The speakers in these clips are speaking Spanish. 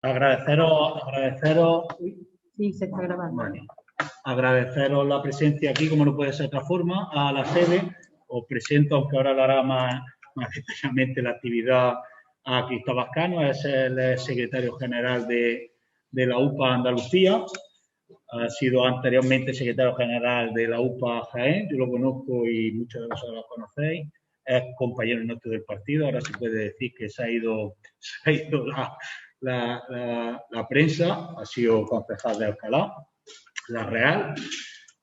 Agradeceros. Sí, se está grabando. Vale. Agradeceros la presencia aquí, como no puede ser de otra forma, a la sede. Os presento, aunque ahora lo hará más detalladamente la actividad, a Cristóbal Cano, es el secretario general de la UPA Andalucía. Ha sido anteriormente secretario general de la UPA Jaén, yo lo conozco y muchos de vosotros lo conocéis. Es compañero nuestro del partido, ahora se puede decir que se ha ido la prensa, ha sido concejal de Alcalá, la Real,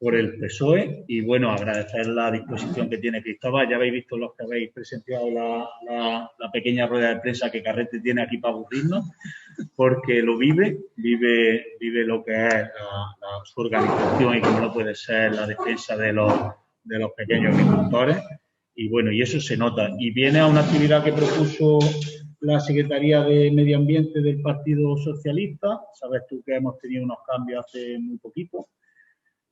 por el PSOE, y bueno, agradecer la disposición que tiene Cristóbal. Ya habéis visto los que habéis presenciado la pequeña rueda de prensa que Carrete tiene aquí para aburrirnos, porque lo vive lo que es su organización y como no puede ser la defensa de los pequeños agricultores. Y bueno, y eso se nota. Y viene a una actividad que propuso la Secretaría de Medio Ambiente del Partido Socialista. Sabes tú que hemos tenido unos cambios hace muy poquito,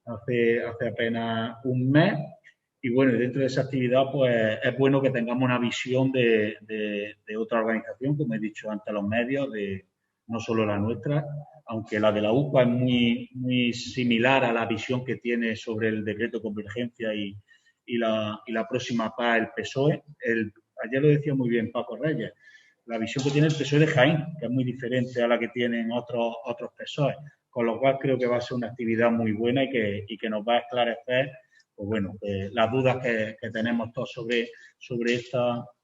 hace apenas un mes. Y bueno, dentro de esa actividad, pues es bueno que tengamos una visión de otra organización, como he dicho antes, los medios, no solo la nuestra, aunque la de la UPA es muy similar a la visión que tiene sobre el decreto de convergencia y la próxima PAC el PSOE. Ayer lo decía muy bien Paco Reyes, la visión que tiene el PSOE de Jaén, que es muy diferente a la que tienen otros PSOE, con lo cual creo que va a ser una actividad muy buena y que nos va a esclarecer, pues bueno, las dudas que tenemos todos sobre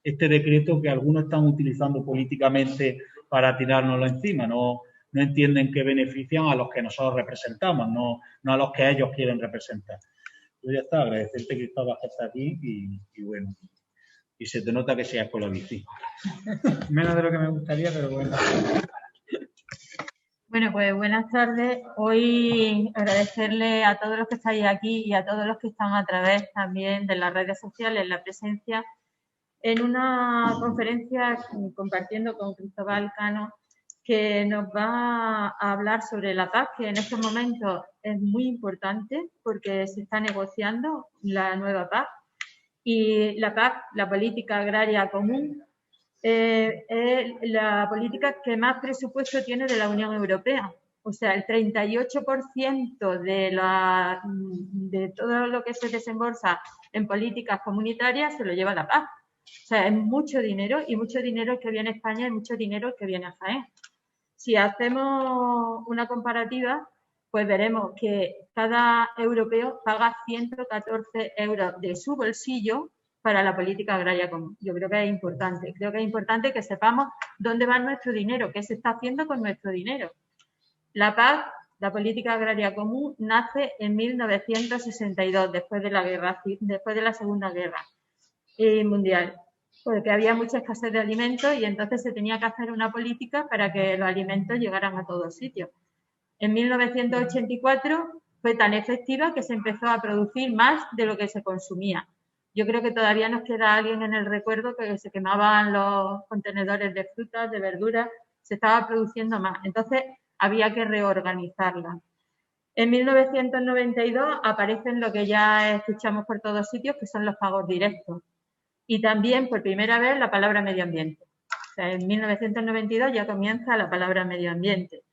este decreto que algunos están utilizando políticamente para tirárnoslo encima. No entienden que benefician a los que nosotros representamos, no a los que ellos quieren representar. Pues ya está, agradecerte, Cristóbal, que está aquí y bueno, y se te nota que seas con la bici. Menos de lo que me gustaría, pero bueno. Bueno, pues buenas tardes. Hoy agradecerle a todos los que estáis aquí y a todos los que están a través también de las redes sociales la presencia en una conferencia compartiendo con Cristóbal Cano, que nos va a hablar sobre la PAC, que en estos momentos es muy importante porque se está negociando la nueva PAC. Y la PAC, la Política Agraria Común, es la política que más presupuesto tiene de la Unión Europea. O sea, el 38% de todo lo que se desembolsa en políticas comunitarias se lo lleva la PAC. O sea, es mucho dinero, y mucho dinero que viene a España y mucho dinero que viene a Jaén. Si hacemos una comparativa, pues veremos que cada europeo paga 114 euros de su bolsillo para la política agraria común. Yo creo que es importante. Creo que es importante que sepamos dónde va nuestro dinero, qué se está haciendo con nuestro dinero. La PAC, la política agraria común, nace en 1962, después de la Segunda Guerra Mundial, porque había mucha escasez de alimentos y entonces se tenía que hacer una política para que los alimentos llegaran a todos sitios. En 1984 fue tan efectiva que se empezó a producir más de lo que se consumía. Yo creo que todavía nos queda alguien en el recuerdo que se quemaban los contenedores de frutas, de verduras, se estaba produciendo más. Entonces había que reorganizarla. En 1992 aparecen lo que ya escuchamos por todos sitios, que son los pagos directos. Y también, por primera vez, la palabra medio ambiente. O sea, en 1992 ya comienza la palabra medio ambiente.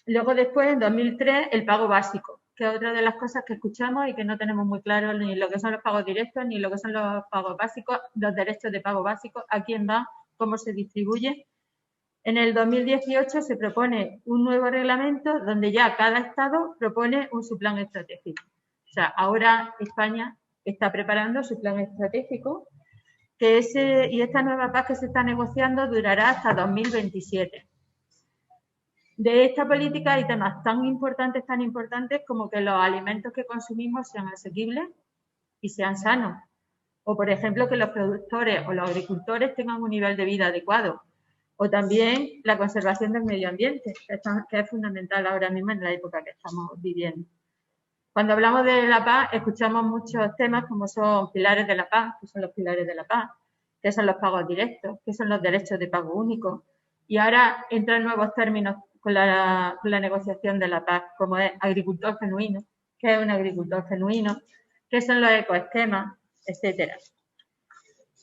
Luego después, en 2003, el pago básico, que es otra de las cosas que escuchamos y que no tenemos muy claro ni lo que son los pagos directos, ni lo que son los pagos básicos, los derechos de pago básico, a quién va, cómo se distribuye. En el 2018 se propone un nuevo reglamento donde ya cada estado propone su plan estratégico. O sea, ahora España está preparando su plan estratégico, y esta nueva PAC que se está negociando durará hasta 2027. De esta política hay temas tan importantes como que los alimentos que consumimos sean asequibles y sean sanos. O, por ejemplo, que los productores o los agricultores tengan un nivel de vida adecuado. O también la conservación del medio ambiente, que es fundamental ahora mismo en la época que estamos viviendo. Cuando hablamos de la PAC, escuchamos muchos temas como son pilares de la PAC, que son los pilares de la PAC, que son los pagos directos, que son los derechos de pago único. Y ahora entran nuevos términos con la negociación de la PAC, como es agricultor genuino, qué es un agricultor genuino, qué son los ecoesquemas, etcétera.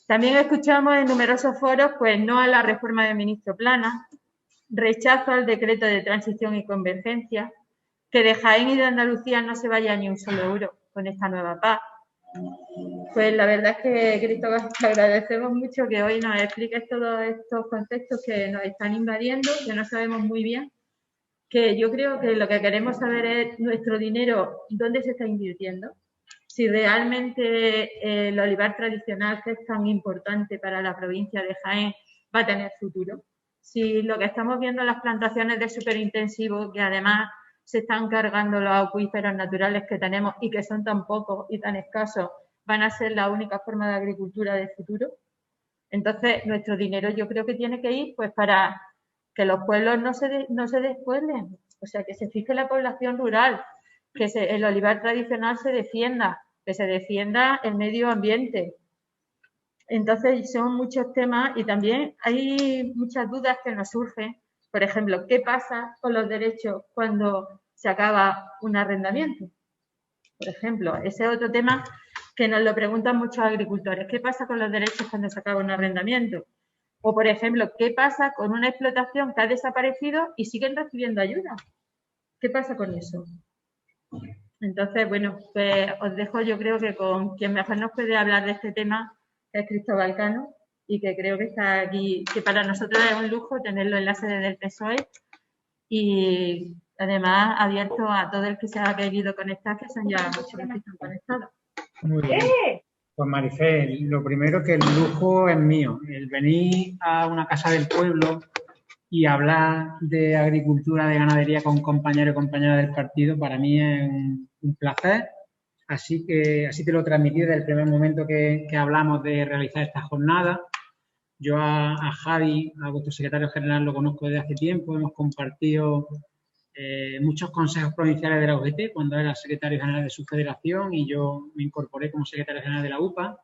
También escuchamos en numerosos foros, pues no a la reforma del ministro Plana, rechazo al decreto de transición y convergencia, que de Jaén y de Andalucía no se vaya ni un solo euro con esta nueva PAC. Pues la verdad es que, Cristóbal, te agradecemos mucho que hoy nos expliques todos estos conceptos que nos están invadiendo, que no sabemos muy bien, que yo creo que lo que queremos saber es nuestro dinero, dónde se está invirtiendo, si realmente el olivar tradicional, que es tan importante para la provincia de Jaén, va a tener futuro. Si lo que estamos viendo en las plantaciones de superintensivo, que además se están cargando los acuíferos naturales que tenemos y que son tan pocos y tan escasos, van a ser la única forma de agricultura del futuro. Entonces, nuestro dinero yo creo que tiene que ir pues para que los pueblos no se despueblen, o sea, que se fije la población rural, que el olivar tradicional se defienda, que se defienda el medio ambiente. Entonces, son muchos temas y también hay muchas dudas que nos surgen. Por ejemplo, ¿qué pasa con los derechos cuando se acaba un arrendamiento? Por ejemplo, ese es otro tema que nos lo preguntan muchos agricultores. ¿Qué pasa con los derechos cuando se acaba un arrendamiento? O, por ejemplo, ¿qué pasa con una explotación que ha desaparecido y siguen recibiendo ayuda? ¿Qué pasa con eso? Entonces, bueno, pues os dejo, yo creo que con quien mejor nos puede hablar de este tema es Cristóbal Cano, y que creo que está aquí, que para nosotros es un lujo tenerlo en la sede del PSOE y además abierto a todo el que se ha querido conectar, que son ya muchos los que están conectados. Muy bien. Pues Marifé, lo primero que el lujo es mío. El venir a una casa del pueblo y hablar de agricultura, de ganadería con compañeros y compañeras del partido, para mí es un placer. Así te lo transmití desde el primer momento que hablamos de realizar esta jornada. Yo a Javi, a vuestro secretario general, lo conozco desde hace tiempo. Hemos compartido muchos consejos provinciales de la UGT cuando era secretario general de su federación y yo me incorporé como secretario general de la UPA.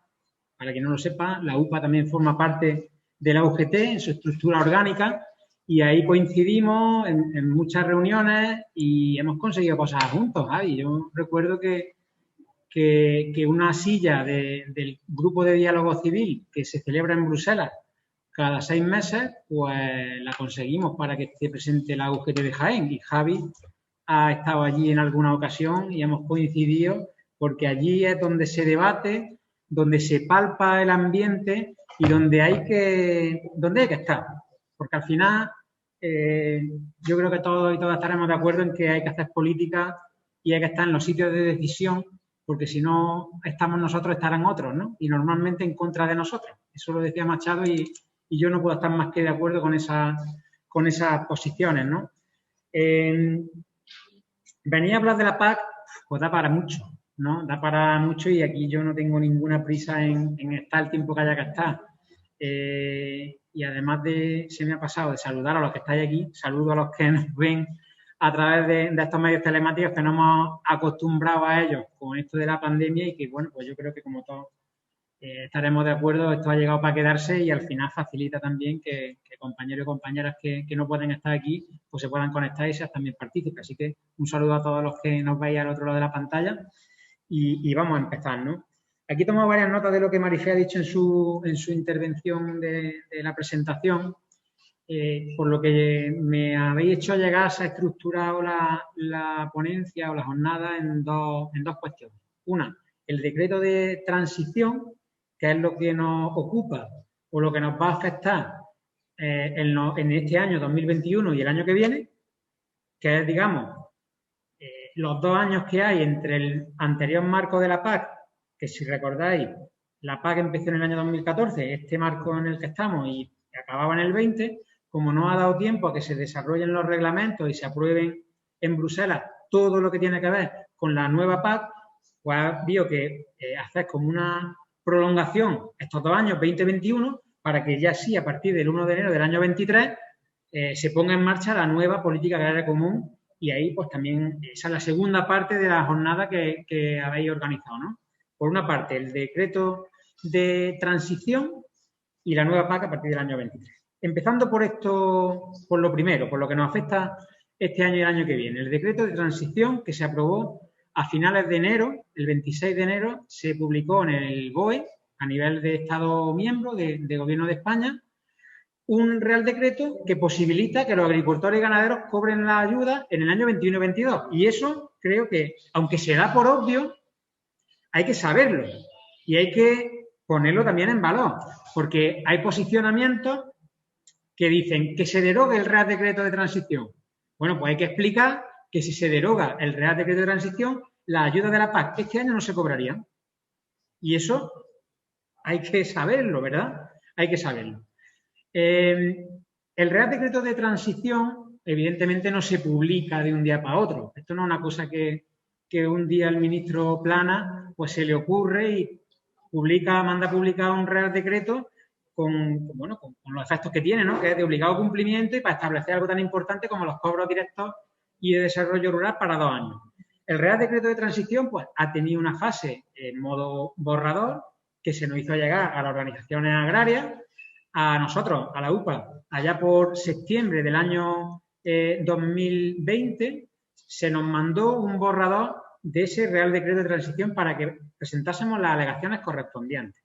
Para quien no lo sepa, la UPA también forma parte de la UGT en su estructura orgánica y ahí coincidimos en muchas reuniones y hemos conseguido cosas juntos, Javi. Yo recuerdo que una silla del grupo de diálogo civil que se celebra en Bruselas cada 6 meses, pues la conseguimos para que esté presente la UGT de Jaén. Y Javi ha estado allí en alguna ocasión y hemos coincidido porque allí es donde se debate, donde se palpa el ambiente y donde hay que estar. Porque al final yo creo que todos y todas estaremos de acuerdo en que hay que hacer política y hay que estar en los sitios de decisión, porque si no estamos nosotros, estarán otros, ¿no? Y normalmente en contra de nosotros. Eso lo decía Machado y yo no puedo estar más que de acuerdo con esas posiciones, ¿no? Venir a hablar de la PAC, pues da para mucho, ¿no? Da para mucho y aquí yo no tengo ninguna prisa en estar el tiempo que haya que estar. Y además se me ha pasado de saludar a los que estáis aquí, saludo a los que nos ven a través de estos medios telemáticos que nos hemos acostumbrado a ellos con esto de la pandemia y que, bueno, pues yo creo que como todos estaremos de acuerdo, esto ha llegado para quedarse y al final facilita también que compañeros y compañeras que no pueden estar aquí, pues se puedan conectar y sean también partícipes. Así que un saludo a todos los que nos veis al otro lado de la pantalla y vamos a empezar, ¿no? Aquí tomo varias notas de lo que Marifé ha dicho en su intervención de la presentación. Por lo que me habéis hecho llegar, se ha estructurado la ponencia o la jornada en dos cuestiones. Una, el decreto de transición, que es lo que nos ocupa o lo que nos va a afectar en este año 2021 y el año que viene, que es, digamos, los 2 años que hay entre el anterior marco de la PAC, que si recordáis, la PAC empezó en el año 2014, este marco en el que estamos y acababa en el 20, como no ha dado tiempo a que se desarrollen los reglamentos y se aprueben en Bruselas todo lo que tiene que ver con la nueva PAC, pues ha habido que hacer como una prolongación estos 2 años, 2021, para que ya sí, a partir del 1 de enero del año 23, se ponga en marcha la nueva política agraria común y ahí pues también esa es la segunda parte de la jornada que habéis organizado, ¿no? Por una parte, el decreto de transición y la nueva PAC a partir del año 23. Empezando por esto, por lo primero, por lo que nos afecta este año y el año que viene. El decreto de transición que se aprobó a finales de enero, el 26 de enero, se publicó en el BOE a nivel de Estado miembro, de Gobierno de España, un Real Decreto que posibilita que los agricultores y ganaderos cobren la ayuda en el año 21 y 22. Y eso creo que, aunque se da por obvio, hay que saberlo y hay que ponerlo también en valor, porque hay posicionamientos que dicen que se derogue el Real Decreto de Transición. Bueno, pues hay que explicar que si se deroga el Real Decreto de Transición, las ayudas de la PAC este año no se cobrarían. Y eso hay que saberlo, ¿verdad? Hay que saberlo. El Real Decreto de Transición, evidentemente, no se publica de un día para otro. Esto no es una cosa que un día el ministro Plana pues se le ocurre y manda a publicar un Real Decreto con los efectos que tiene, ¿no? Que es de obligado cumplimiento y para establecer algo tan importante como los cobros directos y de desarrollo rural para 2 años. El Real Decreto de Transición pues ha tenido una fase en modo borrador que se nos hizo llegar a las organizaciones agrarias, a nosotros, a la UPA, allá por septiembre del año 2020, se nos mandó un borrador de ese Real Decreto de Transición para que presentásemos las alegaciones correspondientes.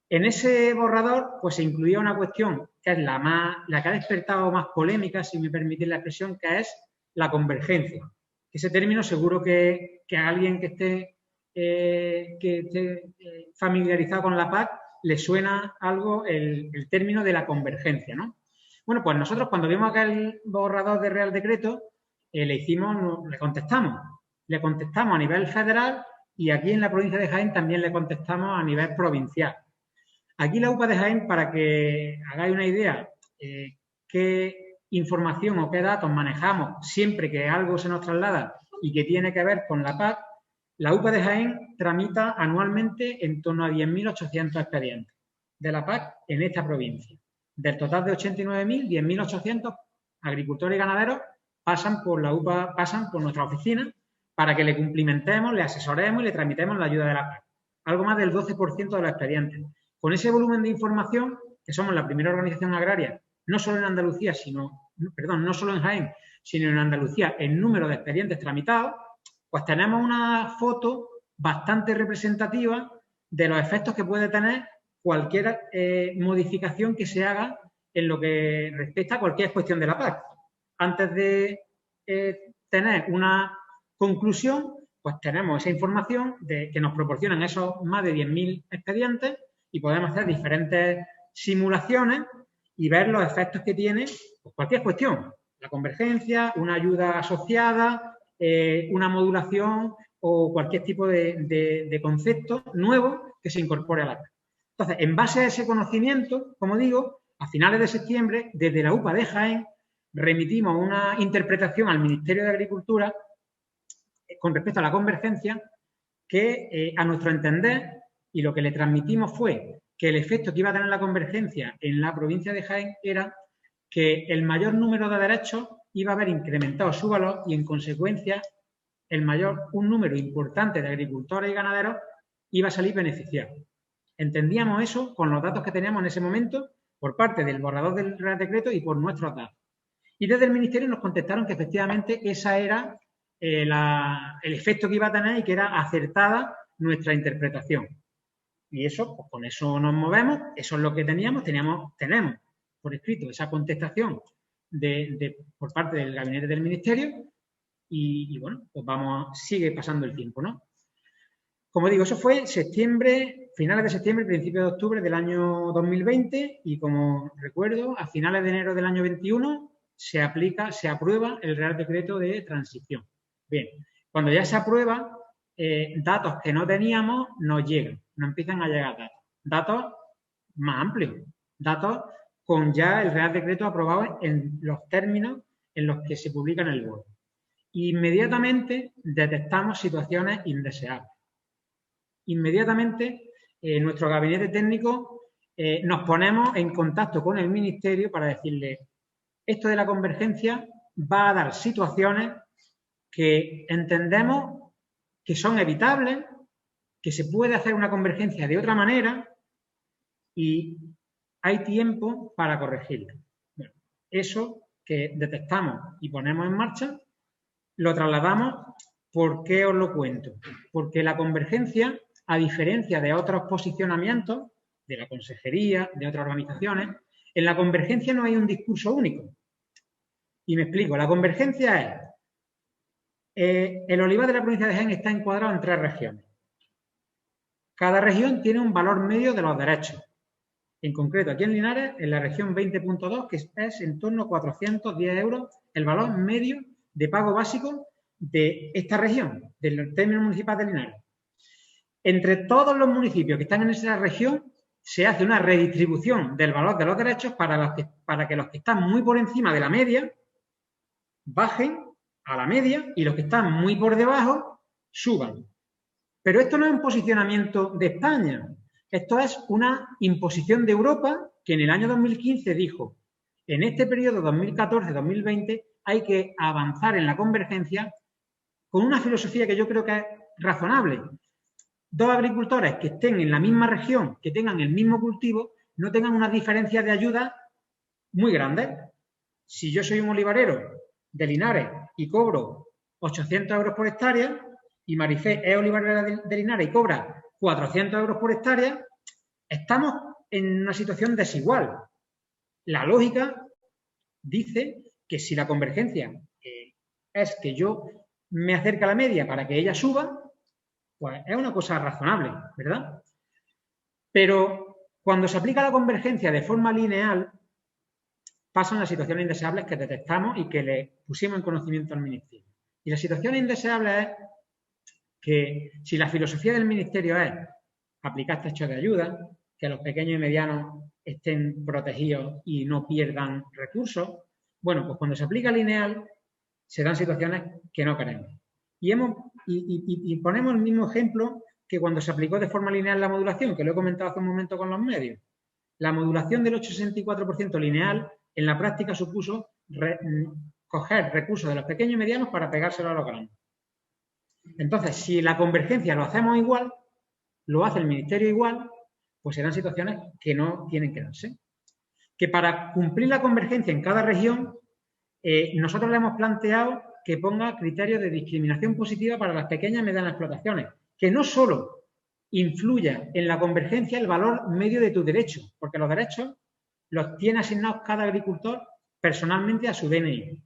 En ese borrador, pues se incluía una cuestión que es la que ha despertado más polémica, si me permitís la expresión, que es la convergencia. Ese término seguro que a alguien que esté familiarizado con la PAC le suena algo el término de la convergencia, ¿no? Bueno, pues nosotros cuando vimos aquel borrador de Real Decreto, le contestamos a nivel federal y aquí en la provincia de Jaén también le contestamos a nivel provincial. Aquí la UPA de Jaén, para que hagáis una idea, qué información o qué datos manejamos siempre que algo se nos traslada y que tiene que ver con la PAC, la UPA de Jaén tramita anualmente en torno a 10.800 expedientes de la PAC en esta provincia. Del total de 89.000, 10.800 agricultores y ganaderos pasan por la UPA, pasan por nuestra oficina para que le cumplimentemos, le asesoremos y le tramitemos la ayuda de la PAC. Algo más del 12% de los expedientes. Con ese volumen de información, que somos la primera organización agraria, no solo en Andalucía, no solo en Jaén, sino en Andalucía, en número de expedientes tramitados, pues tenemos una foto bastante representativa de los efectos que puede tener cualquier modificación que se haga en lo que respecta a cualquier cuestión de la PAC. Antes de tener una conclusión, pues tenemos esa información que nos proporcionan esos más de 10.000 expedientes y podemos hacer diferentes simulaciones y ver los efectos que tiene pues, cualquier cuestión. La convergencia, una ayuda asociada, una modulación o cualquier tipo de concepto nuevo que se incorpore a la PAC. Entonces, en base a ese conocimiento, como digo, a finales de septiembre, desde la UPA de Jaén, remitimos una interpretación al Ministerio de Agricultura con respecto a la convergencia que, a nuestro entender, y lo que le transmitimos fue que el efecto que iba a tener la convergencia en la provincia de Jaén era que el mayor número de derechos iba a haber incrementado su valor y, en consecuencia, un número importante de agricultores y ganaderos iba a salir beneficiado. Entendíamos eso con los datos que teníamos en ese momento por parte del borrador del Real Decreto y por nuestros datos. Y desde el Ministerio nos contestaron que efectivamente esa era el efecto que iba a tener y que era acertada nuestra interpretación. Y eso, pues con eso nos movemos, eso es lo que tenemos por escrito esa contestación por parte del gabinete del Ministerio y bueno, pues sigue pasando el tiempo, ¿no? Como digo, eso fue finales de septiembre, principios de octubre del año 2020 y como recuerdo, a finales de enero del año 21 se aprueba el Real Decreto de Transición. Bien, cuando ya se aprueba, datos que no teníamos nos llegan, nos empiezan a llegar datos más amplios, datos con ya el Real Decreto aprobado en los términos en los que se publica en el BOE. Inmediatamente detectamos situaciones indeseables. Inmediatamente nuestro gabinete técnico nos ponemos en contacto con el Ministerio para decirle esto de la convergencia va a dar situaciones que entendemos que son evitables, que se puede hacer una convergencia de otra manera y hay tiempo para corregirlo. Bueno, eso que detectamos y ponemos en marcha, lo trasladamos. ¿Por qué os lo cuento? Porque la convergencia a diferencia de otros posicionamientos de la consejería, de otras organizaciones, en la convergencia no hay un discurso único. Y me explico, la convergencia es, el olivar de la provincia de Jaén está encuadrado en 3 regiones. Cada región tiene un valor medio de los derechos. En concreto, aquí en Linares, en la región 20.2, que es en torno a 410 euros, el valor medio de pago básico de esta región, del término municipal de Linares. Entre todos los municipios que están en esa región, se hace una redistribución del valor de los derechos para que los que están muy por encima de la media bajen a la media y los que están muy por debajo suban. Pero esto no es un posicionamiento de España, esto es una imposición de Europa que en el año 2015 dijo, en este periodo 2014-2020 hay que avanzar en la convergencia con una filosofía que yo creo que es razonable. 2 agricultores que estén en la misma región, que tengan el mismo cultivo, no tengan unas diferencias de ayuda muy grandes. Si yo soy un olivarero de Linares y cobro 800 euros por hectárea y Marifé es olivarera de Linares y cobra 400 euros por hectárea, estamos en una situación desigual. La lógica dice que si la convergencia es que yo me acerque a la media para que ella suba, pues es una cosa razonable, ¿verdad? Pero cuando se aplica la convergencia de forma lineal, pasan las situaciones indeseables que detectamos y que le pusimos en conocimiento al Ministerio. Y la situación indeseable es que si la filosofía del Ministerio es aplicar techos de ayuda, que los pequeños y medianos estén protegidos y no pierdan recursos, bueno, pues cuando se aplica lineal se dan situaciones que no queremos. Y ponemos el mismo ejemplo que cuando se aplicó de forma lineal la modulación, que lo he comentado hace un momento con los medios. La modulación del 8,64% lineal en la práctica supuso coger recursos de los pequeños y medianos para pegárselo a los grandes. Entonces, si la convergencia lo hacemos igual, lo hace el Ministerio igual, pues serán situaciones que no tienen que darse. Que para cumplir la convergencia en cada región, nosotros le hemos planteado que ponga criterios de discriminación positiva para las pequeñas y medianas explotaciones, que no solo influya en la convergencia el valor medio de tu derecho, porque los derechos los tiene asignados cada agricultor personalmente a su DNI.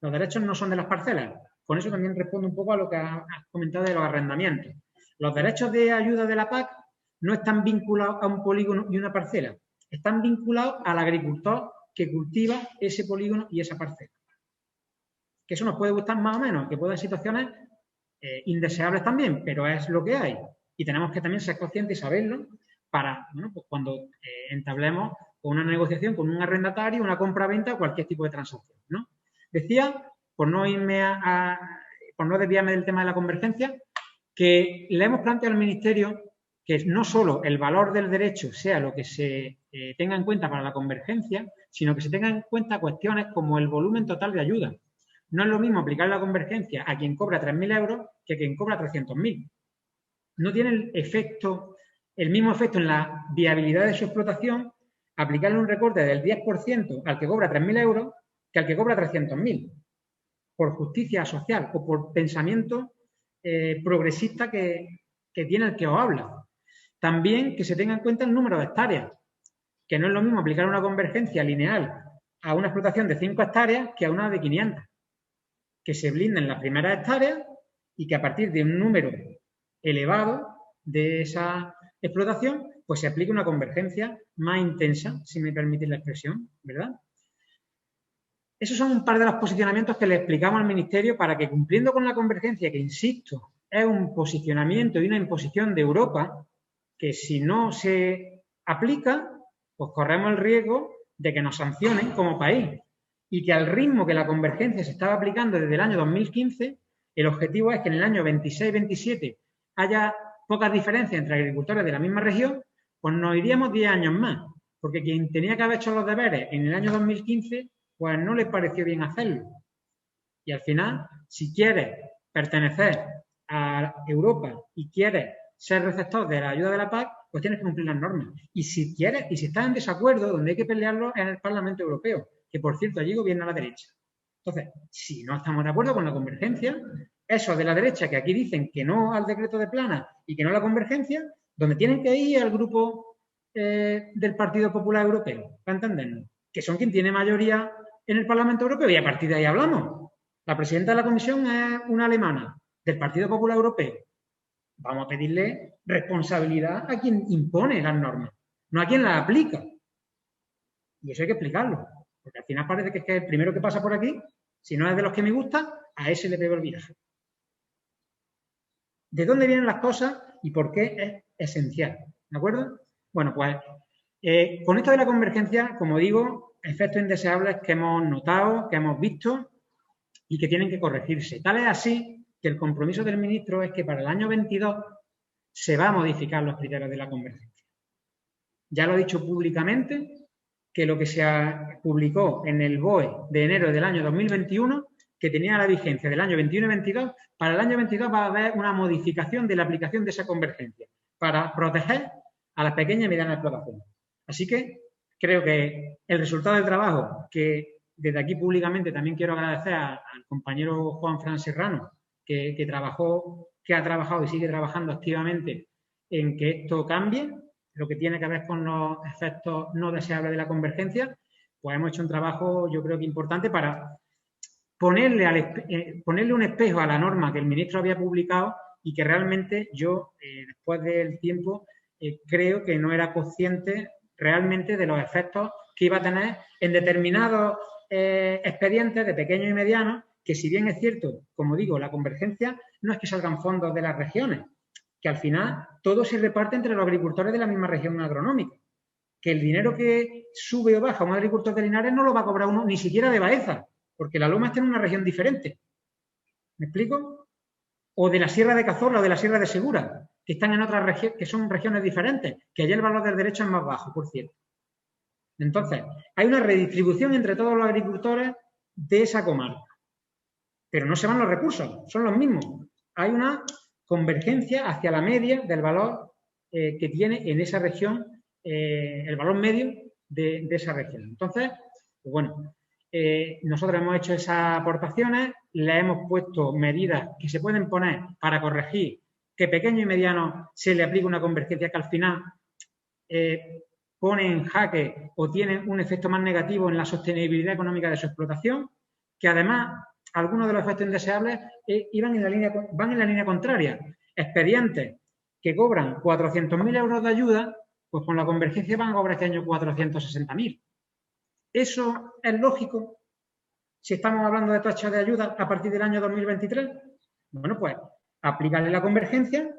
Los derechos no son de las parcelas. Con eso también respondo un poco a lo que has comentado de los arrendamientos. Los derechos de ayuda de la PAC no están vinculados a un polígono y una parcela, están vinculados al agricultor que cultiva ese polígono y esa parcela. Que eso nos puede gustar más o menos, que puede haber situaciones indeseables también, pero es lo que hay. Y tenemos que también ser conscientes y saberlo para, bueno, pues cuando entablemos una negociación con un arrendatario, una compra-venta o cualquier tipo de transacción, ¿no? Decía, por no desviarme del tema de la convergencia, que le hemos planteado al Ministerio que no solo el valor del derecho sea lo que se tenga en cuenta para la convergencia, sino que se tengan en cuenta cuestiones como el volumen total de ayuda. No es lo mismo aplicar la convergencia a quien cobra 3.000 euros que a quien cobra 300.000. No tiene el mismo efecto en la viabilidad de su explotación aplicarle un recorte del 10% al que cobra 3.000 euros que al que cobra 300.000, por justicia social o por pensamiento progresista que tiene el que os habla. También que se tenga en cuenta el número de hectáreas, que no es lo mismo aplicar una convergencia lineal a una explotación de 5 hectáreas que a una de 500. Que se blinden las primeras hectáreas y que a partir de un número elevado de esa explotación, pues se aplique una convergencia más intensa, si me permitís la expresión, ¿verdad? Esos son un par de los posicionamientos que le explicamos al Ministerio para que, cumpliendo con la convergencia, que insisto, es un posicionamiento y una imposición de Europa, que si no se aplica, pues corremos el riesgo de que nos sancionen como país. Y que al ritmo que la convergencia se estaba aplicando desde el año 2015, el objetivo es que en el año 26-27 haya pocas diferencias entre agricultores de la misma región, pues nos iríamos 10 años más, porque quien tenía que haber hecho los deberes en el año 2015, pues no le pareció bien hacerlo. Y al final, si quieres pertenecer a Europa y quieres ser receptor de la ayuda de la PAC, pues tienes que cumplir las normas. Y si quieres, y si estás en desacuerdo, donde hay que pelearlo es en el Parlamento Europeo, que por cierto allí gobierna la derecha. Entonces, si no estamos de acuerdo con la convergencia, esos de la derecha que aquí dicen que no al decreto de plana y que no a la convergencia, donde tienen que ir al grupo del Partido Popular Europeo, para entendernos, que son quien tiene mayoría en el Parlamento Europeo, y a partir de ahí hablamos. La presidenta de la Comisión es una alemana del Partido Popular Europeo. Vamos a pedirle responsabilidad a quien impone las normas, no a quien las aplica. Y eso hay que explicarlo, porque al final parece que es que el primero que pasa por aquí, si no es de los que me gusta, a ese le pego el viaje. ¿De dónde vienen las cosas y por qué es esencial? ¿De acuerdo? Bueno, pues con esto de la convergencia, como digo, efectos indeseables que hemos notado, que hemos visto y que tienen que corregirse. Tal es así que el compromiso del ministro es que para el año 22 se va a modificar los criterios de la convergencia. Ya lo ha dicho públicamente, que lo que se publicó en el BOE de enero del año 2021, que tenía la vigencia del año 21 y 22, para el año 22 va a haber una modificación de la aplicación de esa convergencia para proteger a las pequeñas y medianas explotaciones. Así que creo que el resultado del trabajo, que desde aquí públicamente también quiero agradecer al compañero Juan Fran Serrano, que ha trabajado y sigue trabajando activamente en que esto cambie, lo que tiene que ver con los efectos no deseables de la convergencia, pues hemos hecho un trabajo, yo creo que importante, para ponerle un espejo a la norma que el ministro había publicado y que realmente yo, después del tiempo, creo que no era consciente realmente de los efectos que iba a tener en determinados expedientes de pequeños y medianos, que si bien es cierto, como digo, la convergencia no es que salgan fondos de las regiones, que al final todo se reparte entre los agricultores de la misma región agronómica, que el dinero que sube o baja un agricultor de Linares no lo va a cobrar uno ni siquiera de Baeza, porque la Loma está en una región diferente. ¿Me explico? O de la Sierra de Cazorla o de la Sierra de Segura, que están en otras regiones, que son regiones diferentes, que allí el valor del derecho es más bajo, por cierto. Entonces, hay una redistribución entre todos los agricultores de esa comarca. Pero no se van los recursos, son los mismos. Hay una convergencia hacia la media del valor que tiene en esa región, el valor medio de esa región. Entonces, pues bueno, nosotros hemos hecho esas aportaciones, le hemos puesto medidas que se pueden poner para corregir que pequeño y mediano se le aplique una convergencia que al final pone en jaque o tiene un efecto más negativo en la sostenibilidad económica de su explotación, que además algunos de los efectos indeseables van en la línea contraria. Expedientes que cobran 400.000 euros de ayuda, pues con la convergencia van a cobrar este año 460.000. ¿Eso es lógico si estamos hablando de tachas de ayuda a partir del año 2023? Bueno, pues aplicarle la convergencia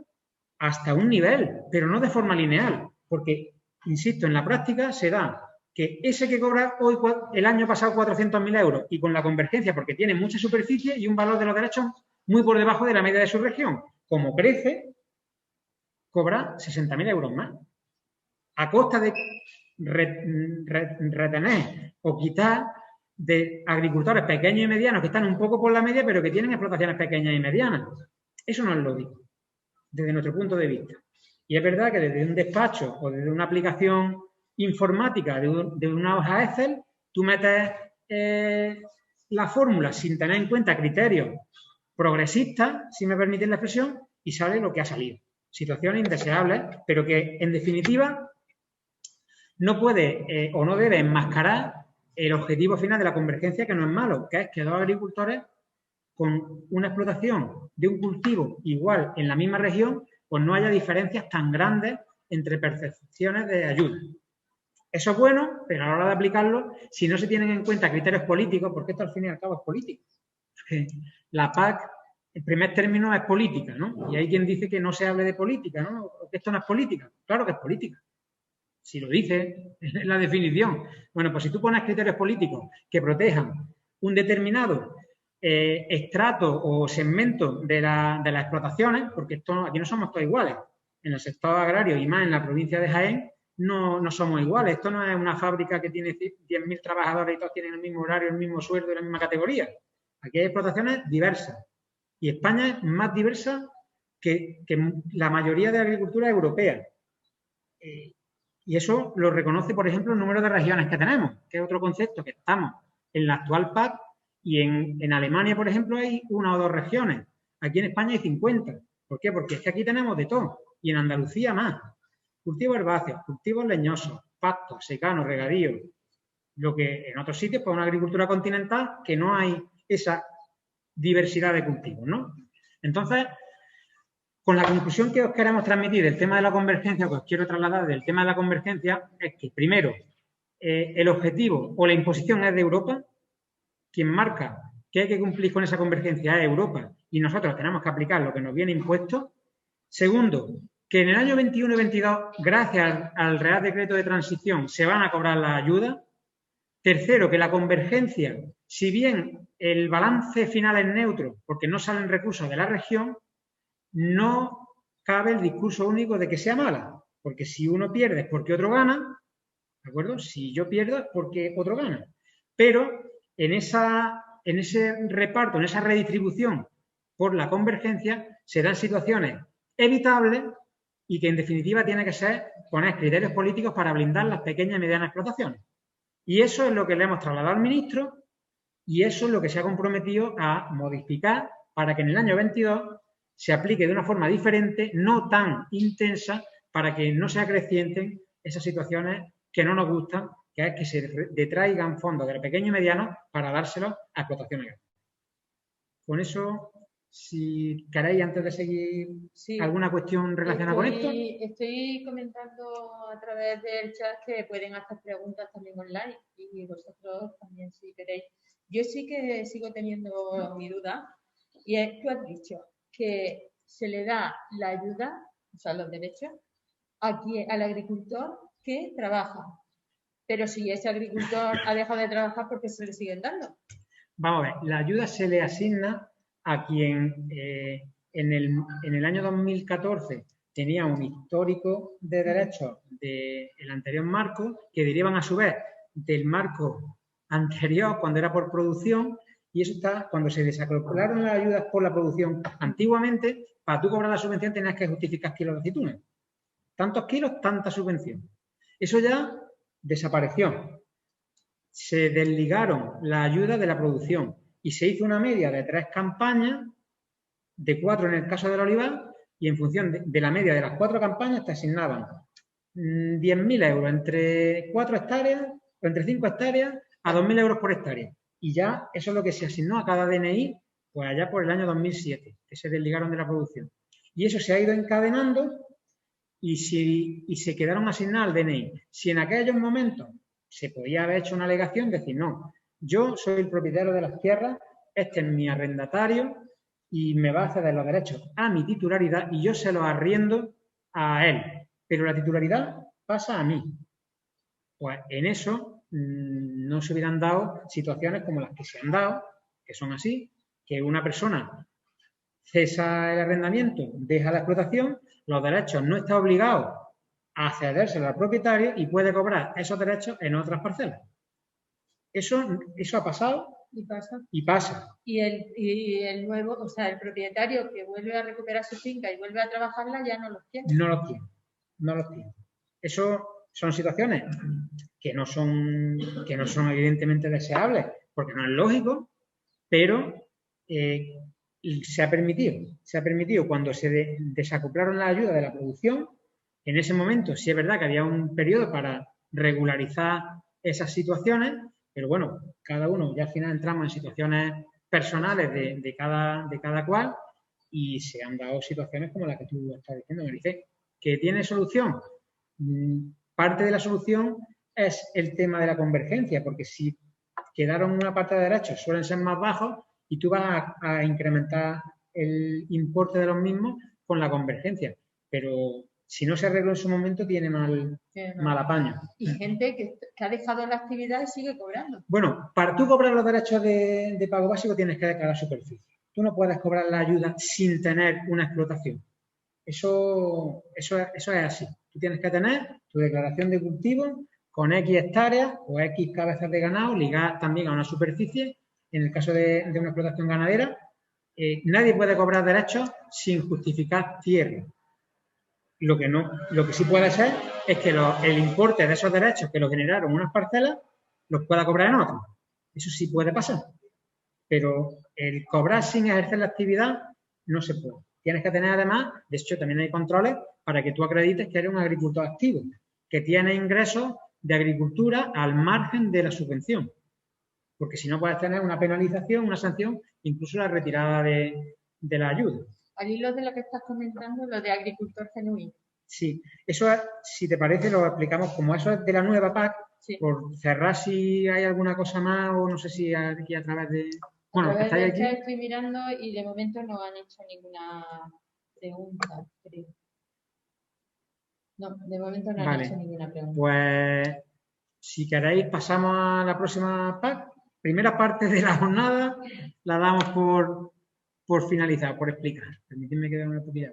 hasta un nivel, pero no de forma lineal, porque, insisto, en la práctica se da que ese que cobra hoy, el año pasado 400.000 euros y con la convergencia, porque tiene mucha superficie y un valor de los derechos muy por debajo de la media de su región, como crece, cobra 60.000 euros más, a costa de retener o quitar de agricultores pequeños y medianos que están un poco por la media, pero que tienen explotaciones pequeñas y medianas. Eso no es lógico, desde nuestro punto de vista. Y es verdad que desde un despacho o desde una aplicación informática de una hoja Excel, tú metes la fórmula sin tener en cuenta criterios progresistas, si me permiten la expresión, y sale lo que ha salido. Situaciones indeseables, pero que en definitiva no puede o no debe enmascarar el objetivo final de la convergencia, que no es malo, que es que dos agricultores con una explotación de un cultivo igual en la misma región, pues no haya diferencias tan grandes entre percepciones de ayuda. Eso es bueno, pero a la hora de aplicarlo, si no se tienen en cuenta criterios políticos, porque esto al fin y al cabo es político. La PAC, el primer término es política, ¿no? Y hay quien dice que no se hable de política, ¿no? O que esto no es política. Claro que es política. Si lo dice, es la definición. Bueno, pues si tú pones criterios políticos que protejan un determinado estrato o segmento de las explotaciones, porque aquí no somos todos iguales. En el sector agrario y más en la provincia de Jaén, no somos iguales. Esto no es una fábrica que tiene 10.000 trabajadores y todos tienen el mismo horario, el mismo sueldo y la misma categoría. Aquí hay explotaciones diversas. Y España es más diversa que la mayoría de la agricultura europea. Y eso lo reconoce, por ejemplo, el número de regiones que tenemos, que es otro concepto, que estamos en la actual PAC y en Alemania, por ejemplo, hay 1 o 2 regiones. Aquí en España hay 50. ¿Por qué? Porque es que aquí tenemos de todo. Y en Andalucía más. Cultivos herbáceos, cultivos leñosos, pastos, secanos, regadíos. Lo que en otros sitios, pues una agricultura continental, que no hay esa diversidad de cultivos, ¿no? Entonces, con la conclusión que os queremos transmitir del tema de la convergencia, que os quiero trasladar del tema de la convergencia, es que, primero, el objetivo o la imposición es de Europa. Quien marca que hay que cumplir con esa convergencia es Europa y nosotros tenemos que aplicar lo que nos viene impuesto. Segundo, que en el año 21 y 22, gracias al Real Decreto de Transición, se van a cobrar las ayudas. Tercero, que la convergencia, si bien el balance final es neutro, porque no salen recursos de la región, no cabe el discurso único de que sea mala, porque si uno pierde es porque otro gana, ¿de acuerdo? Si yo pierdo es porque otro gana. Pero en ese reparto, en esa redistribución por la convergencia, se dan situaciones evitables y que en definitiva tiene que ser poner criterios políticos para blindar las pequeñas y medianas explotaciones. Y eso es lo que le hemos trasladado al ministro y eso es lo que se ha comprometido a modificar para que en el año 22 se aplique de una forma diferente, no tan intensa, para que no se acrecienten esas situaciones que no nos gustan, que es que se detraigan fondos de los pequeños y medianos para dárselos a explotaciones. Con eso, si queréis, antes de seguir, sí, alguna cuestión relacionada con esto. Estoy comentando a través del chat que pueden hacer preguntas también online y vosotros también si queréis. Yo sí que sigo teniendo mi duda y es, tú has dicho que se le da la ayuda, o sea, los derechos, al agricultor que trabaja. Pero si ese agricultor ha dejado de trabajar, ¿por qué se le siguen dando? Vamos a ver, la ayuda se le asigna a quien en el año 2014 tenía un histórico de derechos del anterior marco que derivan a su vez del marco anterior cuando era por producción y eso está cuando se desacoplaron las ayudas por la producción. Antiguamente, para tú cobrar la subvención tenías que justificar kilos de aceitunas. Tantos kilos, tanta subvención. Eso ya desapareció. Se desligaron la ayuda de la producción y se hizo una media de 3 campañas, de 4 en el caso del olivar, y en función de la media de las 4 campañas te asignaban 10.000 euros entre 4 hectáreas o entre 5 hectáreas a 2.000 euros por hectárea. Y ya eso es lo que se asignó a cada DNI, pues allá por el año 2007, que se desligaron de la producción. Y eso se ha ido encadenando y se quedaron asignadas al DNI. Si en aquellos momentos se podía haber hecho una alegación, decir, no, yo soy el propietario de las tierras, este es mi arrendatario y me va a ceder los derechos a mi titularidad y yo se los arriendo a él. Pero la titularidad pasa a mí. Pues en eso no se hubieran dado situaciones como las que se han dado, que son así, que una persona cesa el arrendamiento, deja la explotación, los derechos no está obligado a cedérselo al propietario y puede cobrar esos derechos en otras parcelas. Eso ha pasado y pasa. Y el nuevo, o sea, el propietario que vuelve a recuperar su finca y vuelve a trabajarla ya no los tiene. No los tiene. Eso son situaciones que no son evidentemente deseables, porque no es lógico, pero se ha permitido cuando se desacoplaron las ayudas de la producción. En ese momento sí es verdad que había un periodo para regularizar esas situaciones, pero bueno, cada uno, ya al final entramos en situaciones personales de cada cual y se han dado situaciones como la que tú estás diciendo, Maricé. ¿Que tiene solución? Parte de la solución es el tema de la convergencia, porque si quedaron una parte de derechos suelen ser más bajos y tú vas a incrementar el importe de los mismos con la convergencia, pero si no se arregló en su momento, tiene mal apaño. Y gente que ha dejado la actividad y sigue cobrando. Bueno, para tú cobrar los derechos de pago básico tienes que declarar superficie. Tú no puedes cobrar la ayuda sin tener una explotación. Eso es así. Tú tienes que tener tu declaración de cultivo con X hectáreas o X cabezas de ganado ligadas también a una superficie. En el caso de una explotación ganadera, nadie puede cobrar derechos sin justificar tierra. Lo que sí puede ser es que el importe de esos derechos que lo generaron unas parcelas los pueda cobrar en otras. Eso sí puede pasar. Pero el cobrar sin ejercer la actividad no se puede. Tienes que tener además, de hecho también hay controles para que tú acredites que eres un agricultor activo, que tiene ingresos de agricultura al margen de la subvención. Porque si no puedes tener una penalización, una sanción, incluso la retirada de la ayuda. Al hilo de lo que estás comentando, lo de agricultor genuino. Sí, eso es, si te parece, lo explicamos como eso es de la nueva PAC, sí. Por cerrar si hay alguna cosa más o no sé si aquí a través de... Bueno, a través estáis de aquí. estoy mirando y de momento no han hecho ninguna pregunta, creo. No, de momento no han hecho ninguna pregunta. Pues, si queréis, pasamos a la próxima PAC. Primera parte de la jornada la damos por finalizar, por explicar. Permitidme que dé una poquilla.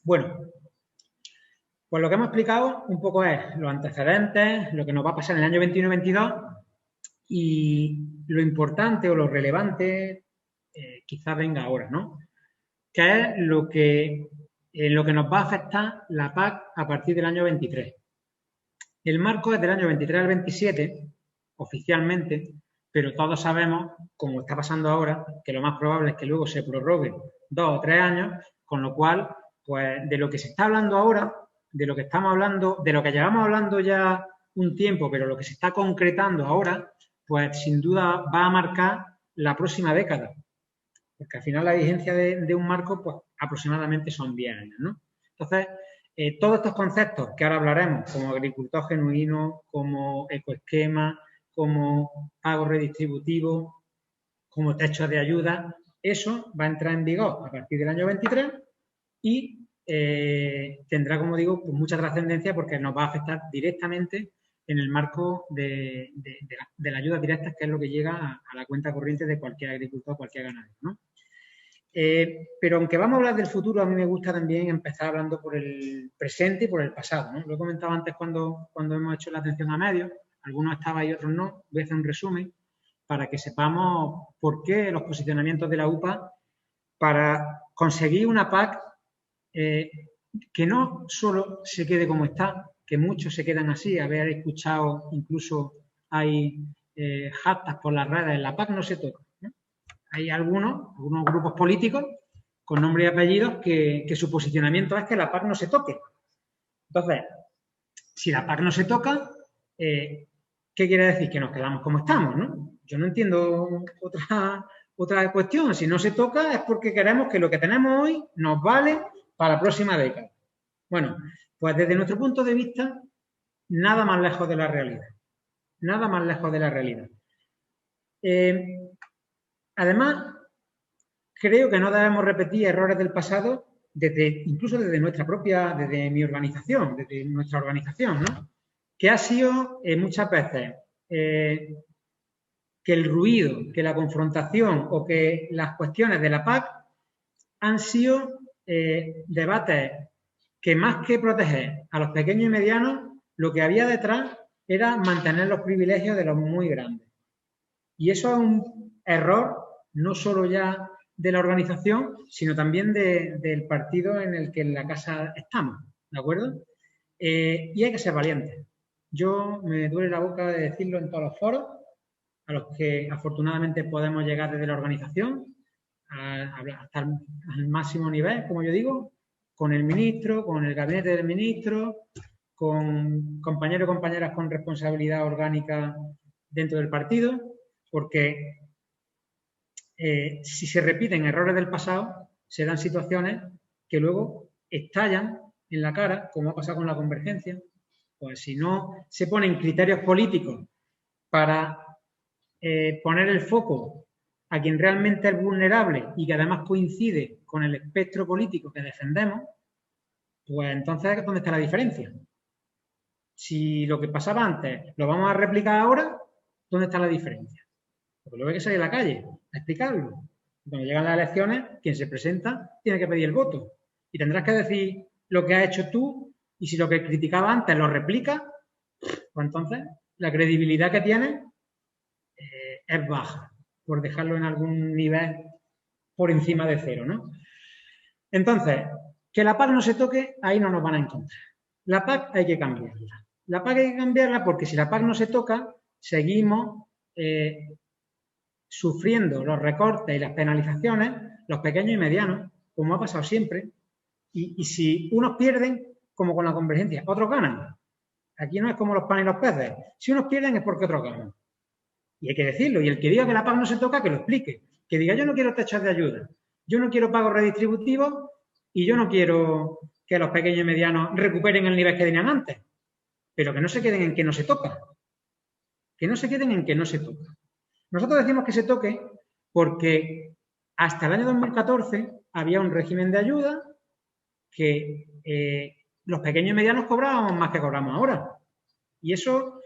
Bueno, pues lo que hemos explicado un poco es los antecedentes, lo que nos va a pasar en el año 21-22 y lo importante o lo relevante quizás venga ahora, ¿no? Que es lo que nos va a afectar la PAC a partir del año 23. El marco es del año 23 al 27, oficialmente, pero todos sabemos, como está pasando ahora, que lo más probable es que luego se prorrogue 2 o 3 años, con lo cual, pues de lo que se está hablando ahora, de lo que estamos hablando, de lo que llevamos hablando ya un tiempo, pero lo que se está concretando ahora, pues sin duda va a marcar la próxima década. Porque al final la vigencia de un marco, pues aproximadamente son 10 años, ¿no? Entonces, todos estos conceptos que ahora hablaremos, como agricultor genuino, como ecoesquema, como pago redistributivo, como techo de ayuda, eso va a entrar en vigor a partir del año 23 y tendrá, como digo, pues mucha trascendencia porque nos va a afectar directamente en el marco de la ayuda directa, que es lo que llega a la cuenta corriente de cualquier agricultor, cualquier ganadero, ¿no? Pero aunque vamos a hablar del futuro, a mí me gusta también empezar hablando por el presente y por el pasado, ¿no? Lo he comentado antes cuando hemos hecho la atención a medios, algunos estaban y otros no. Voy a hacer un resumen para que sepamos por qué los posicionamientos de la UPA para conseguir una PAC que no solo se quede como está, que muchos se quedan así, haber escuchado, incluso hay hashtags por las redes, la PAC no se toca, ¿no? Hay algunos grupos políticos con nombre y apellidos que su posicionamiento es que la PAC no se toque. Entonces, si la PAC no se toca, ¿qué quiere decir? Que nos quedamos como estamos, ¿no? Yo no entiendo otra cuestión. Si no se toca es porque queremos que lo que tenemos hoy nos vale para la próxima década. Bueno, pues desde nuestro punto de vista, nada más lejos de la realidad. Nada más lejos de la realidad. Además, creo que no debemos repetir errores del pasado, incluso desde mi organización, desde nuestra organización, ¿no? Que ha sido muchas veces que el ruido, que la confrontación o que las cuestiones de la PAC han sido debates que más que proteger a los pequeños y medianos, lo que había detrás era mantener los privilegios de los muy grandes. Y eso es un error no solo ya de la organización, sino también del partido en el que en la casa estamos, ¿de acuerdo? Y hay que ser valientes. Yo me duele la boca de decirlo en todos los foros, a los que afortunadamente podemos llegar desde la organización, hasta el máximo nivel, como yo digo, con el ministro, con el gabinete del ministro, con compañeros y compañeras con responsabilidad orgánica dentro del partido, porque si se repiten errores del pasado, se dan situaciones que luego estallan en la cara, como ha pasado con la convergencia. Pues si no se ponen criterios políticos para poner el foco a quien realmente es vulnerable y que además coincide con el espectro político que defendemos, pues entonces, ¿dónde está la diferencia? Si lo que pasaba antes lo vamos a replicar ahora, ¿dónde está la diferencia? Porque luego hay que salir a la calle a explicarlo. Cuando llegan las elecciones, quien se presenta tiene que pedir el voto. Y tendrás que decir lo que has hecho tú y si lo que criticaba antes lo replica, pues entonces la credibilidad que tienes es baja, por dejarlo en algún nivel por encima de cero, ¿no? Entonces, que la PAC no se toque, ahí no nos van a encontrar. La PAC hay que cambiarla. La PAC hay que cambiarla porque si la PAC no se toca, seguimos sufriendo los recortes y las penalizaciones los pequeños y medianos, como ha pasado siempre. Y si unos pierden, como con la convergencia, otros ganan. Aquí no es como los panes y los peces. Si unos pierden es porque otros ganan. Y hay que decirlo. Y el que diga que la PAC no se toca, que lo explique. Que diga, yo no quiero techos de ayuda, yo no quiero pagos redistributivos y yo no quiero que los pequeños y medianos recuperen el nivel que tenían antes. Pero que no se queden en que no se toca. Que no se queden en que no se toca. Nosotros decimos que se toque porque hasta el año 2014 había un régimen de ayuda que los pequeños y medianos cobrábamos más que cobramos ahora. Y eso,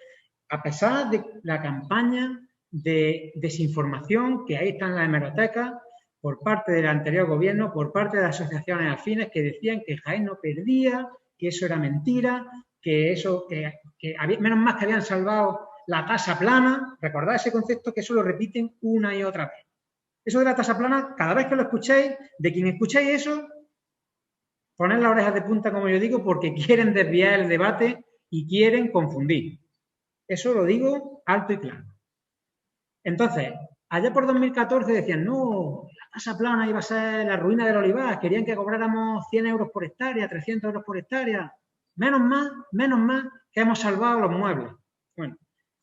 a pesar de la campaña de desinformación que ahí está en las hemerotecas por parte del anterior gobierno, por parte de las asociaciones afines que decían que Jaén no perdía, que eso era mentira, que eso, que había, menos más que habían salvado la tasa plana. Recordad ese concepto que eso lo repiten una y otra vez. Eso de la tasa plana, cada vez que lo escuchéis, de quien escuchéis eso, poned las orejas de punta, como yo digo, porque quieren desviar el debate y quieren confundir. Eso lo digo alto y claro. Entonces, allá por 2014 decían, no, la tasa plana iba a ser la ruina del olivar, querían que cobráramos 100 euros por hectárea, 300 euros por hectárea. Menos más que hemos salvado los muebles. Bueno,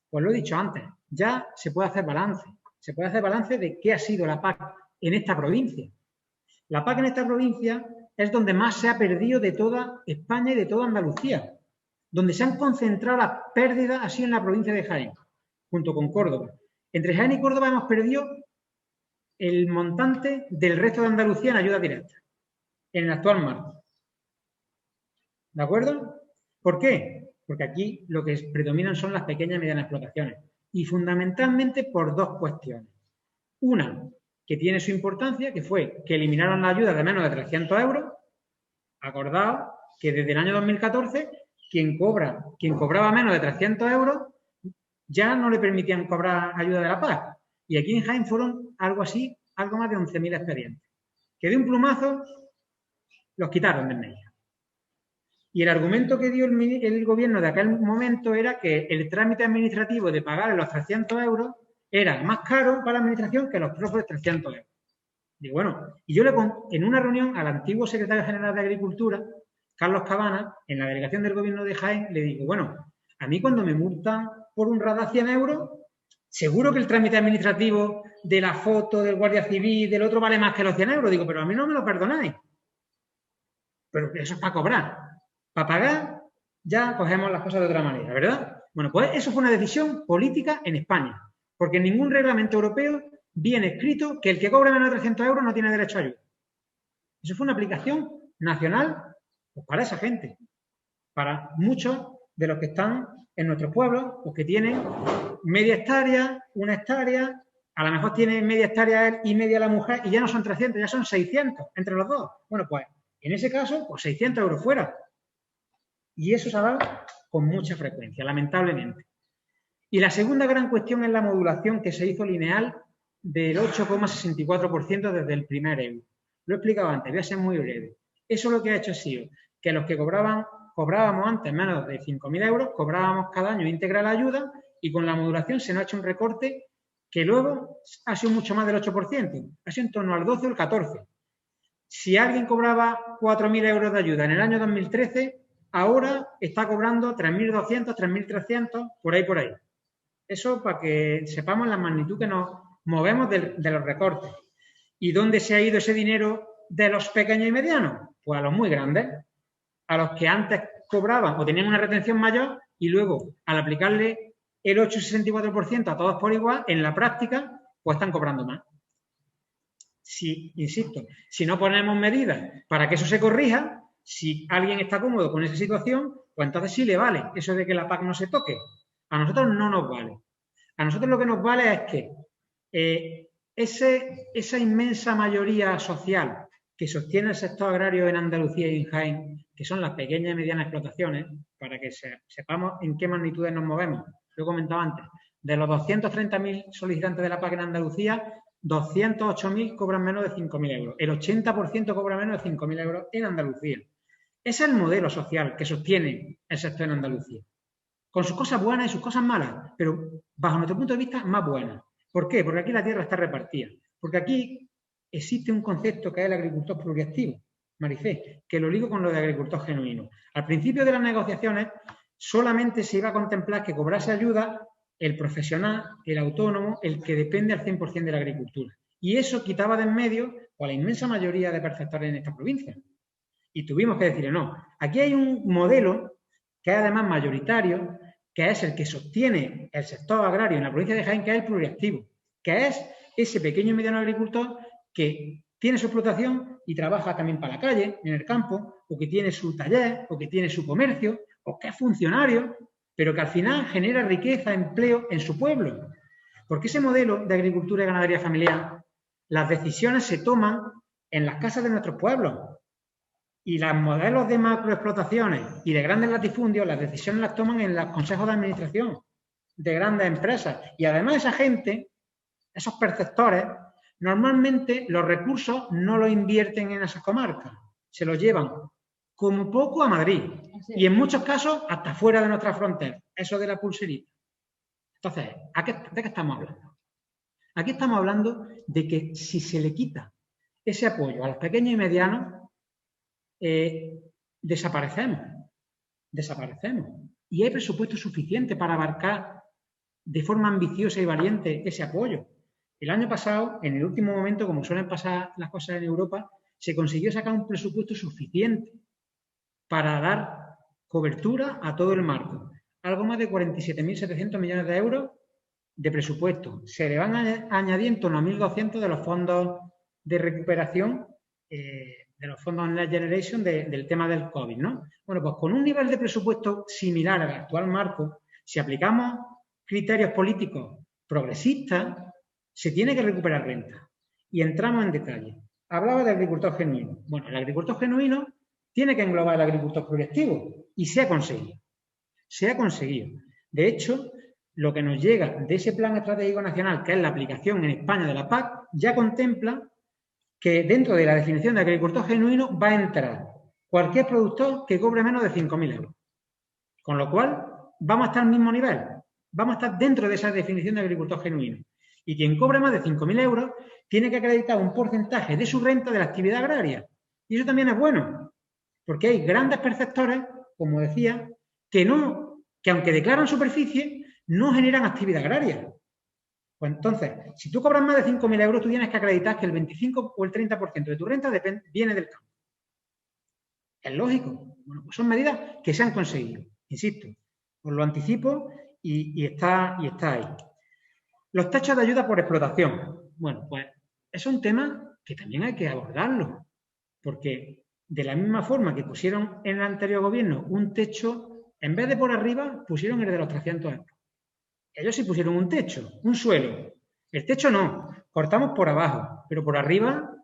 pues lo he dicho antes, ya se puede hacer balance. Se puede hacer balance de qué ha sido la PAC en esta provincia. La PAC en esta provincia es donde más se ha perdido de toda España y de toda Andalucía. Donde se han concentrado las pérdidas así en la provincia de Jaén, junto con Córdoba. Entre Jaén y Córdoba hemos perdido el montante del resto de Andalucía en ayuda directa, en el actual marco. ¿De acuerdo? ¿Por qué? Porque aquí lo que predominan son las pequeñas y medianas explotaciones. Y fundamentalmente por dos cuestiones. Una, que tiene su importancia, que fue que eliminaron la ayuda de menos de 300 euros. Acordaos que desde el año 2014, quien cobraba menos de 300 euros, ya no le permitían cobrar ayuda de la PAC. Y aquí en Jaén fueron algo así, algo más de 11.000 expedientes. Que de un plumazo los quitaron de en medio. Y el argumento que dio el gobierno de aquel momento era que el trámite administrativo de pagar los 300 euros era más caro para la administración que los propios 300 euros. Digo, bueno, y yo en una reunión al antiguo secretario general de Agricultura, Carlos Cabana, en la delegación del gobierno de Jaén, le digo, bueno, a mí cuando me multan por un radar 100 euros, seguro que el trámite administrativo de la foto, del guardia civil, del otro vale más que los 100 euros. Digo, pero a mí no me lo perdonáis. Pero eso es para cobrar. Para pagar, ya cogemos las cosas de otra manera, ¿verdad? Bueno, pues eso fue una decisión política en España, porque en ningún reglamento europeo viene escrito que el que cobra menos de 300 euros no tiene derecho a ayuda. Eso fue una aplicación nacional pues, para esa gente, para muchos de los que están en nuestros pueblos, pues que tienen media hectárea, una hectárea, a lo mejor tiene media hectárea él y media la mujer, y ya no son 300, ya son 600 entre los dos. Bueno, pues en ese caso, pues 600 euros fuera. Y eso se ha dado con mucha frecuencia, lamentablemente. Y la segunda gran cuestión es la modulación que se hizo lineal del 8,64% desde el primer euro. Lo he explicado antes, voy a ser muy breve. Eso lo que ha hecho ha sido que los que cobrábamos antes menos de 5.000 euros, cobrábamos cada año íntegra la ayuda y con la modulación se nos ha hecho un recorte que luego ha sido mucho más del 8%, ha sido en torno al 12 o el 14%. Si alguien cobraba 4.000 euros de ayuda en el año 2013, ahora está cobrando 3.200, 3.300, por ahí. Eso para que sepamos la magnitud que nos movemos de los recortes. ¿Y dónde se ha ido ese dinero de los pequeños y medianos? Pues a los muy grandes, a los que antes cobraban o tenían una retención mayor y luego al aplicarle el 8,64% a todos por igual, en la práctica, pues están cobrando más. Si, insisto, si no ponemos medidas para que eso se corrija, si alguien está cómodo con esa situación, pues entonces sí le vale eso de que la PAC no se toque. A nosotros no nos vale. A nosotros lo que nos vale es que esa inmensa mayoría social que sostiene el sector agrario en Andalucía y en Jaén, que son las pequeñas y medianas explotaciones, para que sepamos en qué magnitudes nos movemos. Lo he comentado antes. De los 230.000 solicitantes de la PAC en Andalucía, 208.000 cobran menos de 5.000 euros. El 80% cobra menos de 5.000 euros en Andalucía. Ese es el modelo social que sostiene el sector en Andalucía. Con sus cosas buenas y sus cosas malas, pero bajo nuestro punto de vista más buenas. ¿Por qué? Porque aquí la tierra está repartida. Porque aquí existe un concepto que es el agricultor pluriactivo, Marifé, que lo ligo con lo de agricultor genuino. Al principio de las negociaciones solamente se iba a contemplar que cobrase ayuda el profesional, el autónomo, el que depende al 100% de la agricultura. Y eso quitaba de en medio a la inmensa mayoría de perceptores en esta provincia. Y tuvimos que decirle, no, aquí hay un modelo que es además mayoritario, que es el que sostiene el sector agrario en la provincia de Jaén, que es el pluriactivo, que es ese pequeño y mediano agricultor que tiene su explotación y trabaja también para la calle, en el campo, o que tiene su taller, o que tiene su comercio, o que es funcionario, pero que al final genera riqueza, empleo en su pueblo. Porque ese modelo de agricultura y ganadería familiar, las decisiones se toman en las casas de nuestros pueblos. Y los modelos de macroexplotaciones y de grandes latifundios, las decisiones las toman en los consejos de administración de grandes empresas. Y además esa gente, esos perceptores, normalmente los recursos no los invierten en esas comarcas. Se los llevan como poco a Madrid. Y en muchos casos hasta fuera de nuestras fronteras. Eso de la pulserita. Entonces, ¿de qué estamos hablando? Aquí estamos hablando de que si se le quita ese apoyo a los pequeños y medianos, desaparecemos. Y hay presupuesto suficiente para abarcar de forma ambiciosa y valiente ese apoyo. El año pasado, en el último momento, como suelen pasar las cosas en Europa, se consiguió sacar un presupuesto suficiente para dar cobertura a todo el marco. Algo más de 47.700 millones de euros de presupuesto. Se le van a añadir en torno a 1.200 de los fondos de recuperación de los fondos Next Generation del tema del COVID, ¿no? Bueno, pues con un nivel de presupuesto similar al actual marco, si aplicamos criterios políticos progresistas, se tiene que recuperar renta. Y entramos en detalle. Hablaba de agricultor genuino. Bueno, el agricultor genuino tiene que englobar el agricultor progresivo y se ha conseguido. Se ha conseguido. De hecho, lo que nos llega de ese Plan Estratégico Nacional, que es la aplicación en España de la PAC, ya contempla que dentro de la definición de agricultor genuino va a entrar cualquier productor que cobre menos de 5.000 euros. Con lo cual, vamos a estar al mismo nivel. Vamos a estar dentro de esa definición de agricultor genuino. Y quien cobre más de 5.000 euros tiene que acreditar un porcentaje de su renta de la actividad agraria. Y eso también es bueno, porque hay grandes perceptores, como decía, que aunque declaran superficie, no generan actividad agraria. Pues entonces, si tú cobras más de 5.000 euros, tú tienes que acreditar que el 25 o el 30% de tu renta viene del campo. Es lógico. Bueno, pues son medidas que se han conseguido. Insisto, os lo anticipo y está ahí. Los techos de ayuda por explotación. Bueno, pues es un tema que también hay que abordarlo. Porque de la misma forma que pusieron en el anterior gobierno un techo, en vez de por arriba, pusieron el de los 300 euros. Ellos sí pusieron un techo, un suelo. El techo no, cortamos por abajo, pero por arriba,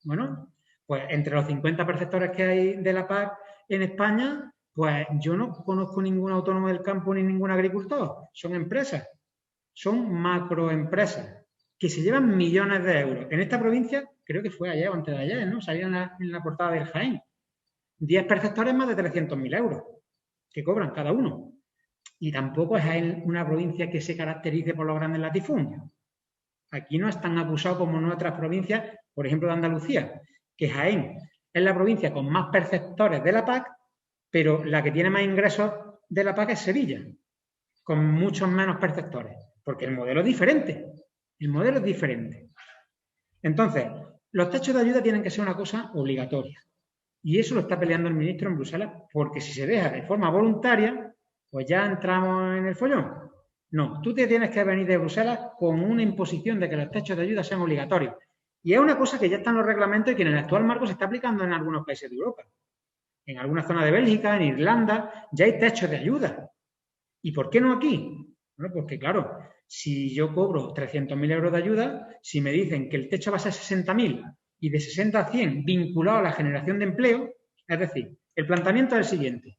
bueno, pues entre los 50 perceptores que hay de la PAC en España, pues yo no conozco ningún autónomo del campo ni ningún agricultor. Son empresas, son macroempresas que se llevan millones de euros. En esta provincia, creo que fue ayer o antes de ayer, ¿no? Salieron en la portada del Jaén. 10 perceptores más de 300.000 euros que cobran cada uno. Y tampoco es una provincia que se caracterice por los grandes latifundios. Aquí no es tan acusado como en otras provincias, por ejemplo de Andalucía, que Jaén es la provincia con más perceptores de la PAC, pero la que tiene más ingresos de la PAC es Sevilla, con muchos menos perceptores, porque el modelo es diferente. El modelo es diferente. Entonces, los techos de ayuda tienen que ser una cosa obligatoria. Y eso lo está peleando el ministro en Bruselas, porque si se deja de forma voluntaria, pues ya entramos en el follón. No, tú te tienes que venir de Bruselas con una imposición de que los techos de ayuda sean obligatorios. Y es una cosa que ya está en los reglamentos y que en el actual marco se está aplicando en algunos países de Europa. En algunas zonas de Bélgica, en Irlanda, ya hay techos de ayuda. ¿Y por qué no aquí? Bueno, porque claro, si yo cobro 300.000 euros de ayuda, si me dicen que el techo va a ser 60.000 y de 60 a 100 vinculado a la generación de empleo, es decir, el planteamiento es el siguiente.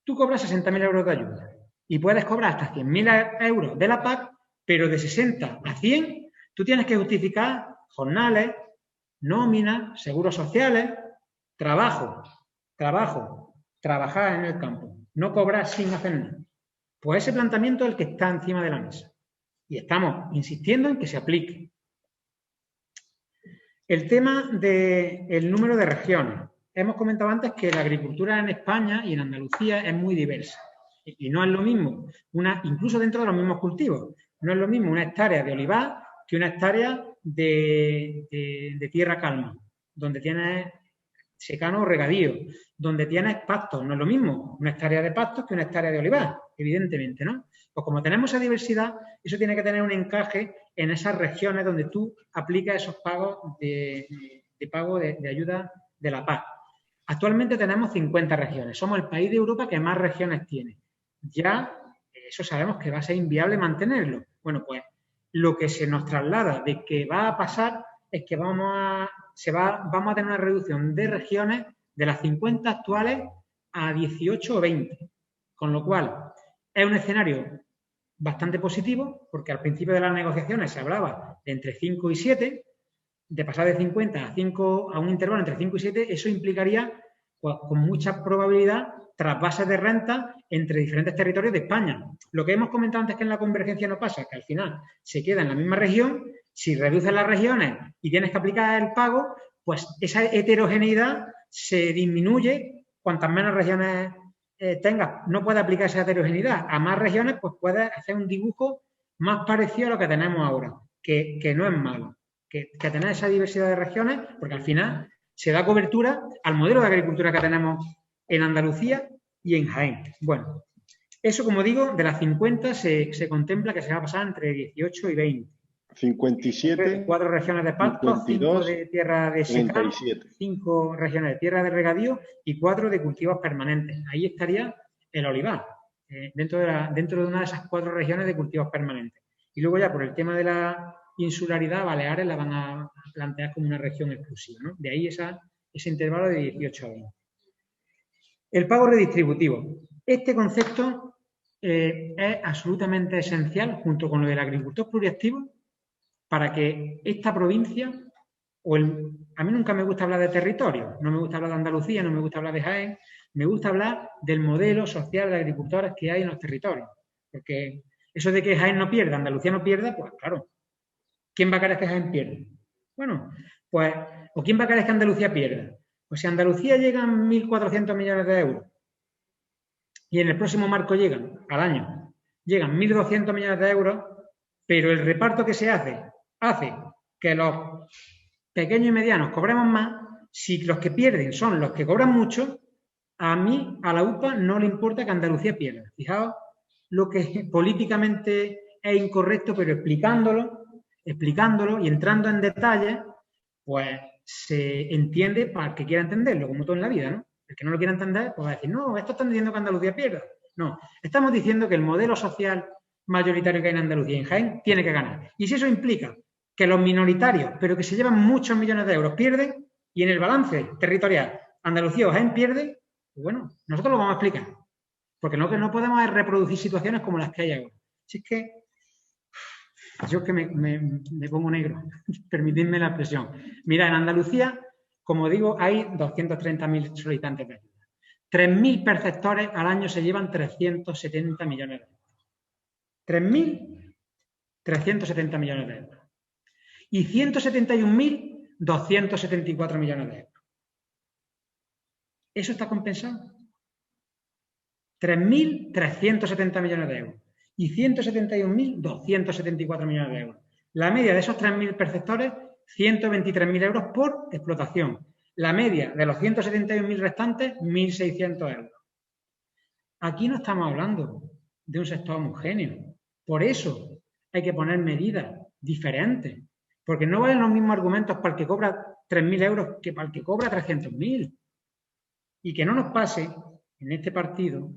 Tú cobras 60.000 euros de ayuda y puedes cobrar hasta 100.000 euros de la PAC, pero de 60 a 100 tú tienes que justificar jornales, nóminas, seguros sociales, trabajar en el campo, no cobrar sin hacer nada. Pues ese planteamiento es el que está encima de la mesa. Y estamos insistiendo en que se aplique. El tema del número de regiones. Hemos comentado antes que la agricultura en España y en Andalucía es muy diversa. Y no es lo mismo, incluso dentro de los mismos cultivos, no es lo mismo una hectárea de olivar que una hectárea de tierra calma, donde tienes secano o regadío, donde tienes pastos. No es lo mismo una hectárea de pastos que una hectárea de olivar, evidentemente, ¿no? Pues como tenemos esa diversidad, eso tiene que tener un encaje en esas regiones donde tú aplicas esos pagos de ayuda de la PAC. Actualmente tenemos 50 regiones. Somos el país de Europa que más regiones tiene. Ya eso sabemos que va a ser inviable mantenerlo. Bueno, pues lo que se nos traslada de que va a pasar es que vamos a tener una reducción de regiones de las 50 actuales a 18 o 20. Con lo cual, es un escenario bastante positivo, porque al principio de las negociaciones se hablaba de entre 5 y 7, de pasar de 50 a un intervalo entre 5 y 7, eso implicaría, pues, con mucha probabilidad, trasvases de renta entre diferentes territorios de España. Lo que hemos comentado antes que en la convergencia no pasa, que al final se queda en la misma región. Si reduces las regiones y tienes que aplicar el pago, pues esa heterogeneidad se disminuye. Cuantas menos regiones tengas, no puedes aplicar esa heterogeneidad. A más regiones, pues puedes hacer un dibujo más parecido a lo que tenemos ahora, que no es malo. Que tener esa diversidad de regiones, porque al final se da cobertura al modelo de agricultura que tenemos en Andalucía y en Jaén. Bueno, eso, como digo, de las 50 se contempla que se va a pasar entre 18 y 20. 57, 4 regiones de pasto, 5 de tierra de secano, 37. 5 regiones de tierra de regadío y 4 de cultivos permanentes. Ahí estaría el olivar, dentro de una de esas 4 regiones de cultivos permanentes. Y luego ya por el tema de la insularidad, Baleares la van a plantear como una región exclusiva, ¿no? De ahí ese intervalo de 18 a 20. El pago redistributivo. Este concepto es absolutamente esencial, junto con lo del agricultor pluriactivo, para que esta provincia, a mí nunca me gusta hablar de territorio, no me gusta hablar de Andalucía, no me gusta hablar de Jaén, me gusta hablar del modelo social de agricultores que hay en los territorios. Porque eso de que Jaén no pierda, Andalucía no pierda, pues claro, ¿quién va a querer que Jaén pierda? Bueno, pues, ¿o quién va a querer que Andalucía pierda? Pues si a Andalucía llegan 1.400 millones de euros y en el próximo marco llegan 1.200 millones de euros, pero el reparto que se hace que los pequeños y medianos cobremos más. Si los que pierden son los que cobran mucho, a la UPA no le importa que Andalucía pierda. Fijaos lo que políticamente es incorrecto, pero explicándolo y entrando en detalles, pues se entiende para el que quiera entenderlo, como todo en la vida, ¿no? El que no lo quiera entender, pues va a decir, no, esto están diciendo que Andalucía pierda. No, estamos diciendo que el modelo social mayoritario que hay en Andalucía y en Jaén tiene que ganar. Y si eso implica que los minoritarios, pero que se llevan muchos millones de euros, pierden, y en el balance territorial Andalucía o Jaén pierde, pues bueno, nosotros lo vamos a explicar. Porque lo que no podemos es reproducir situaciones como las que hay ahora. Si es que yo es que me pongo negro, permitidme la expresión. Mira, en Andalucía, como digo, hay 230.000 solicitantes de ayuda. 3.000 perceptores al año se llevan 370 millones de euros. 3.370 millones de euros. Y 171.274 millones de euros. ¿Eso está compensado? 3.370 millones de euros. Y 171.274 millones de euros. La media de esos 3.000 perceptores, 123.000 euros por explotación. La media de los 171.000 restantes, 1.600 euros. Aquí no estamos hablando de un sector homogéneo. Por eso hay que poner medidas diferentes. Porque no valen los mismos argumentos para el que cobra 3.000 euros que para el que cobra 300.000. Y que no nos pase en este partido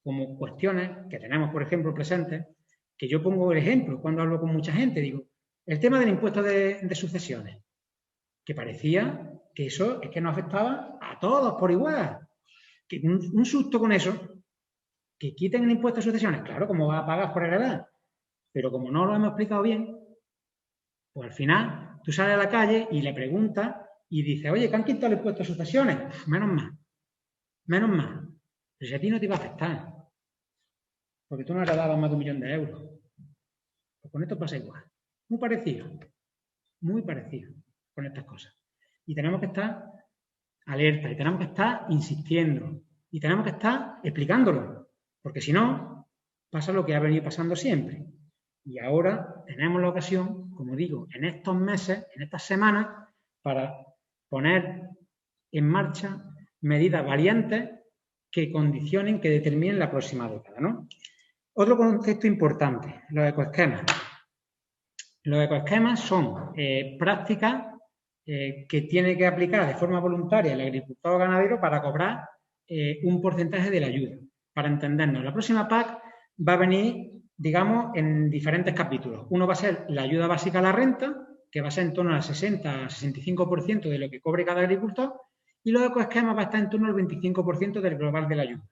como cuestiones que tenemos, por ejemplo, presentes, que yo pongo el ejemplo cuando hablo con mucha gente. Digo, el tema del impuesto de sucesiones, que parecía que eso es que nos afectaba a todos por igual. Que un susto con eso, que quiten el impuesto de sucesiones, claro, como va a pagar por heredad, pero como no lo hemos explicado bien, pues al final tú sales a la calle y le preguntas y dices, oye, ¿qué han quitado el impuesto de sucesiones? Menos mal. Pero si a ti no te iba a afectar, porque tú no heredabas más de 1 millón de euros. Pues con esto pasa igual. Muy parecido con estas cosas. Y tenemos que estar alerta, y tenemos que estar insistiendo, y tenemos que estar explicándolo, porque si no, pasa lo que ha venido pasando siempre. Y ahora tenemos la ocasión, como digo, en estos meses, en estas semanas, para poner en marcha medidas valientes que condicionen, que determinen la próxima década, ¿no? Otro concepto importante, los ecoesquemas. Los ecoesquemas son prácticas que tiene que aplicar de forma voluntaria el agricultor o ganadero para cobrar un porcentaje de la ayuda. Para entendernos, la próxima PAC va a venir, digamos, en diferentes capítulos. Uno va a ser la ayuda básica a la renta, que va a ser en torno al 60 a 65% de lo que cobre cada agricultor, y los ecoesquemas va a estar en torno al 25% del global de la ayuda.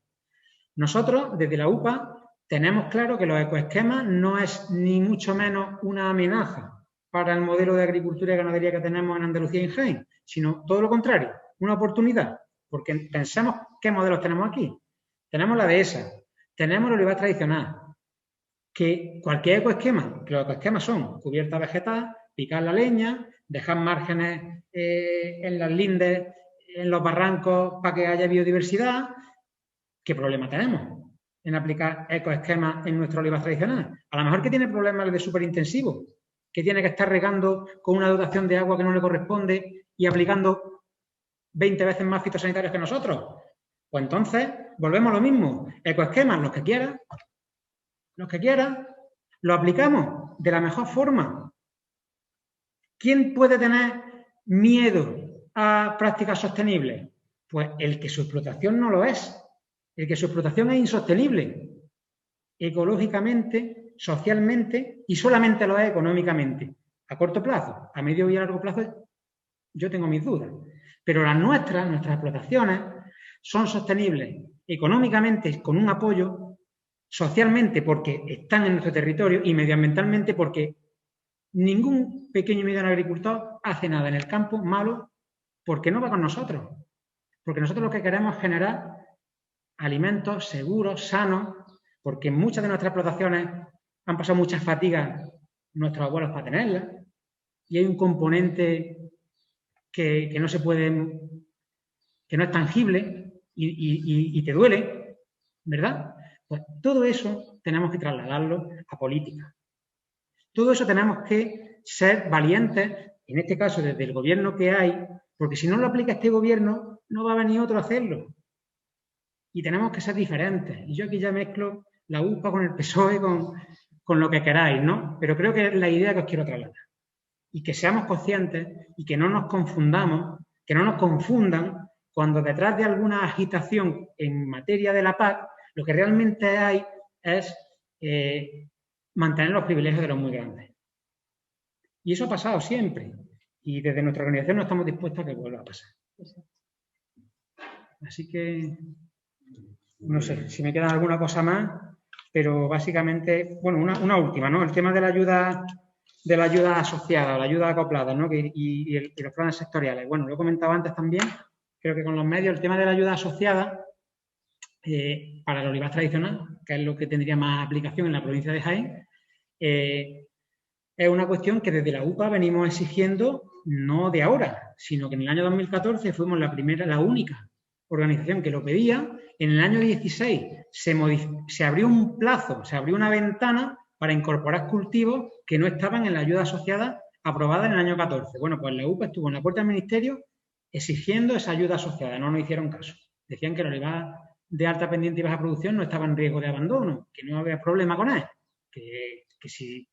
Nosotros, desde la UPA, tenemos claro que los ecoesquemas no es ni mucho menos una amenaza para el modelo de agricultura y ganadería que tenemos en Andalucía y en Jaén, sino todo lo contrario, una oportunidad, porque pensemos qué modelos tenemos aquí. Tenemos la dehesa, tenemos el olivar tradicional, que cualquier ecoesquema, que los ecoesquemas son cubierta vegetal, picar la leña, dejar márgenes en las lindes, en los barrancos para que haya biodiversidad. ¿Qué problema tenemos en aplicar ecoesquemas en nuestro olivar tradicional? A lo mejor que tiene problemas el de superintensivo, que tiene que estar regando con una dotación de agua que no le corresponde y aplicando 20 veces más fitosanitarios que nosotros. Pues entonces, volvemos a lo mismo. Ecoesquemas, los que quieran, lo aplicamos de la mejor forma. ¿Quién puede tener miedo a prácticas sostenibles? Pues el que su explotación no lo es. El que su explotación es insostenible, ecológicamente, socialmente y solamente lo es económicamente. A corto plazo, a medio y a largo plazo, yo tengo mis dudas. Pero nuestras explotaciones son sostenibles económicamente con un apoyo, socialmente porque están en nuestro territorio y medioambientalmente porque ningún pequeño y mediano agricultor hace nada en el campo malo porque no va con nosotros. Porque nosotros lo que queremos es generar alimentos seguros, sanos, porque muchas de nuestras explotaciones han pasado muchas fatigas nuestros abuelos para tenerlas y hay un componente que no se puede, que no es tangible y te duele, ¿verdad? Pues todo eso tenemos que trasladarlo a política. Todo eso tenemos que ser valientes, en este caso desde el gobierno que hay, porque si no lo aplica este gobierno, no va a venir otro a hacerlo. Y tenemos que ser diferentes. Y yo aquí ya mezclo la UPA con el PSOE, con lo que queráis, ¿no? Pero creo que es la idea que os quiero trasladar. Y que seamos conscientes y que no nos confundamos, que no nos confundan cuando detrás de alguna agitación en materia de la PAC, lo que realmente hay es mantener los privilegios de los muy grandes. Y eso ha pasado siempre. Y desde nuestra organización no estamos dispuestos a que vuelva a pasar. Así que no sé si me queda alguna cosa más, pero básicamente, bueno, una última, ¿no? El tema de la ayuda asociada, la ayuda acoplada, ¿no? Y los planes sectoriales. Bueno, lo he comentado antes también, creo que con los medios, el tema de la ayuda asociada para el olivar tradicional, que es lo que tendría más aplicación en la provincia de Jaén, es una cuestión que desde la UPA venimos exigiendo no de ahora, sino que en el año 2014 fuimos la única organización que lo pedía. En el año 16 se abrió un plazo, se abrió una ventana para incorporar cultivos que no estaban en la ayuda asociada aprobada en el año 14. Bueno, pues la UPA estuvo en la puerta del ministerio exigiendo esa ayuda asociada, no nos hicieron caso. Decían que el olivar de alta pendiente y baja producción no estaba en riesgo de abandono, que no había problema con él, que si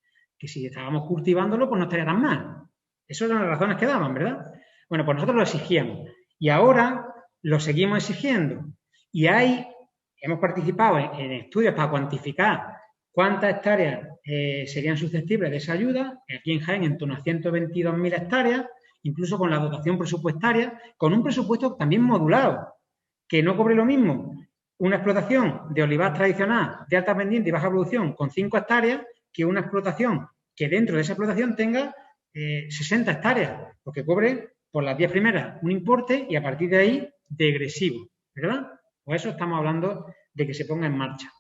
estábamos cultivándolo, pues no estaría tan mal. Esas eran las razones que daban, ¿verdad? Bueno, pues nosotros lo exigíamos. Y ahora lo seguimos exigiendo. Y hemos participado en estudios para cuantificar cuántas hectáreas serían susceptibles de esa ayuda. Aquí en Jaén, en torno a 122.000 hectáreas, incluso con la dotación presupuestaria, con un presupuesto también modulado, que no cobre lo mismo una explotación de olivar tradicional de alta pendiente y baja producción con 5 hectáreas que una explotación que dentro de esa explotación tenga 60 hectáreas, porque cobre por las 10 primeras un importe y a partir de ahí degresivo, ¿verdad? Por eso estamos hablando de que se ponga en marcha.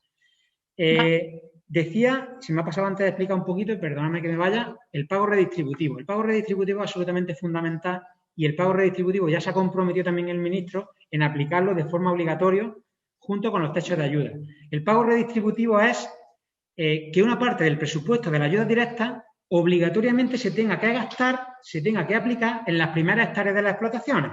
decía, se me ha pasado antes de explicar un poquito, y perdóname que me vaya, el pago redistributivo. El pago redistributivo es absolutamente fundamental y el pago redistributivo ya se ha comprometido también el ministro en aplicarlo de forma obligatoria junto con los techos de ayuda. El pago redistributivo es que una parte del presupuesto de la ayuda directa obligatoriamente se tenga que gastar, se tenga que aplicar en las primeras hectáreas de las explotaciones.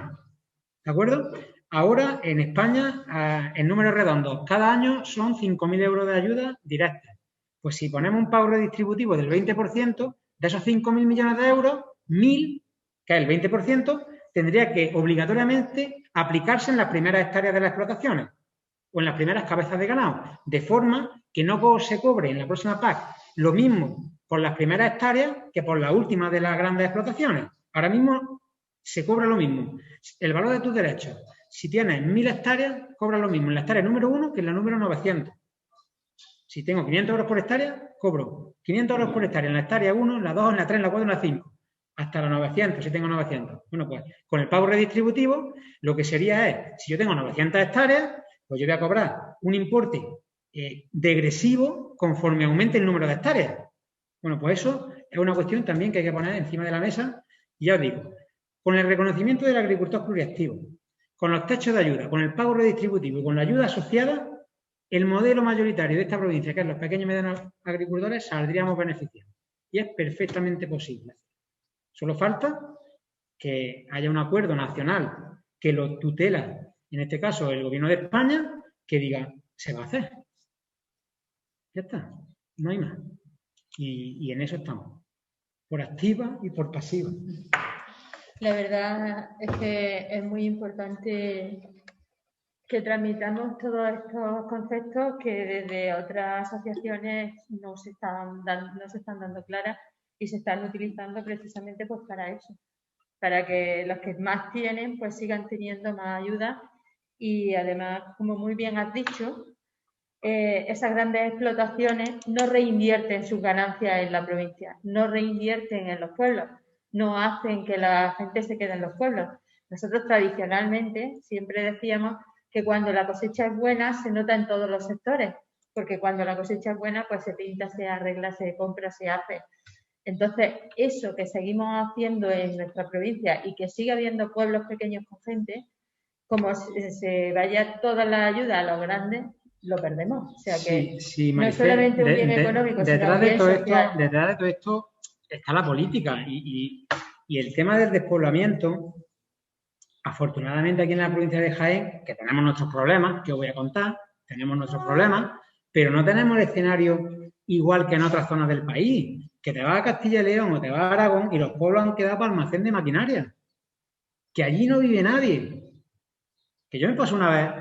¿De acuerdo? Ahora, en España, en números redondos, cada año son 5.000 euros de ayuda directa. Pues si ponemos un pago redistributivo del 20%, de esos 5.000 millones de euros, 1.000, que es el 20%, tendría que obligatoriamente aplicarse en las primeras hectáreas de las explotaciones o en las primeras cabezas de ganado, de forma que no se cobre en la próxima PAC lo mismo por las primeras hectáreas que por las últimas de las grandes explotaciones. Ahora mismo se cobra lo mismo. El valor de tus derechos, si tienes 1.000 hectáreas, cobra lo mismo en la hectárea número 1 que en la número 900. Si tengo 500 euros por hectárea, cobro 500 euros por hectárea en la hectárea 1, en la 2, en la 3, en la 4, en la 5. Hasta la 900, si tengo 900. Bueno, pues con el pago redistributivo, lo que sería es, si yo tengo 900 hectáreas, pues yo voy a cobrar un importe degresivo conforme aumente el número de hectáreas. Bueno, pues eso es una cuestión también que hay que poner encima de la mesa. Y ya os digo, con el reconocimiento del agricultor pluriactivo, con los techos de ayuda, con el pago redistributivo y con la ayuda asociada, el modelo mayoritario de esta provincia, que es los pequeños y medianos agricultores, saldríamos beneficiados. Y es perfectamente posible. Solo falta que haya un acuerdo nacional que lo tutela, en este caso el Gobierno de España, que diga, se va a hacer. Ya está, no hay más. Y en eso estamos, por activa y por pasiva. La verdad es que es muy importante que tramitamos todos estos conceptos que desde otras asociaciones no se están dando claras y se están utilizando precisamente pues para eso, para que los que más tienen pues sigan teniendo más ayuda y además, como muy bien has dicho, esas grandes explotaciones no reinvierten sus ganancias en la provincia, no reinvierten en los pueblos, no hacen que la gente se quede en los pueblos. Nosotros tradicionalmente siempre decíamos que cuando la cosecha es buena se nota en todos los sectores, porque cuando la cosecha es buena pues se pinta, se arregla, se compra, se hace. Entonces, eso que seguimos haciendo en nuestra provincia y que sigue habiendo pueblos pequeños con gente, como se vaya toda la ayuda a los grandes, lo perdemos. O sea que sí, no es solamente un bien económico, sino un bien social. Detrás de todo esto está la política y el tema del despoblamiento. Afortunadamente aquí en la provincia de Jaén, que tenemos nuestros problemas, que os voy a contar, tenemos nuestros problemas, pero no tenemos el escenario igual que en otras zonas del país, que te vas a Castilla y León o te vas a Aragón y los pueblos han quedado para almacén de maquinaria, que allí no vive nadie. Que yo me pasé una vez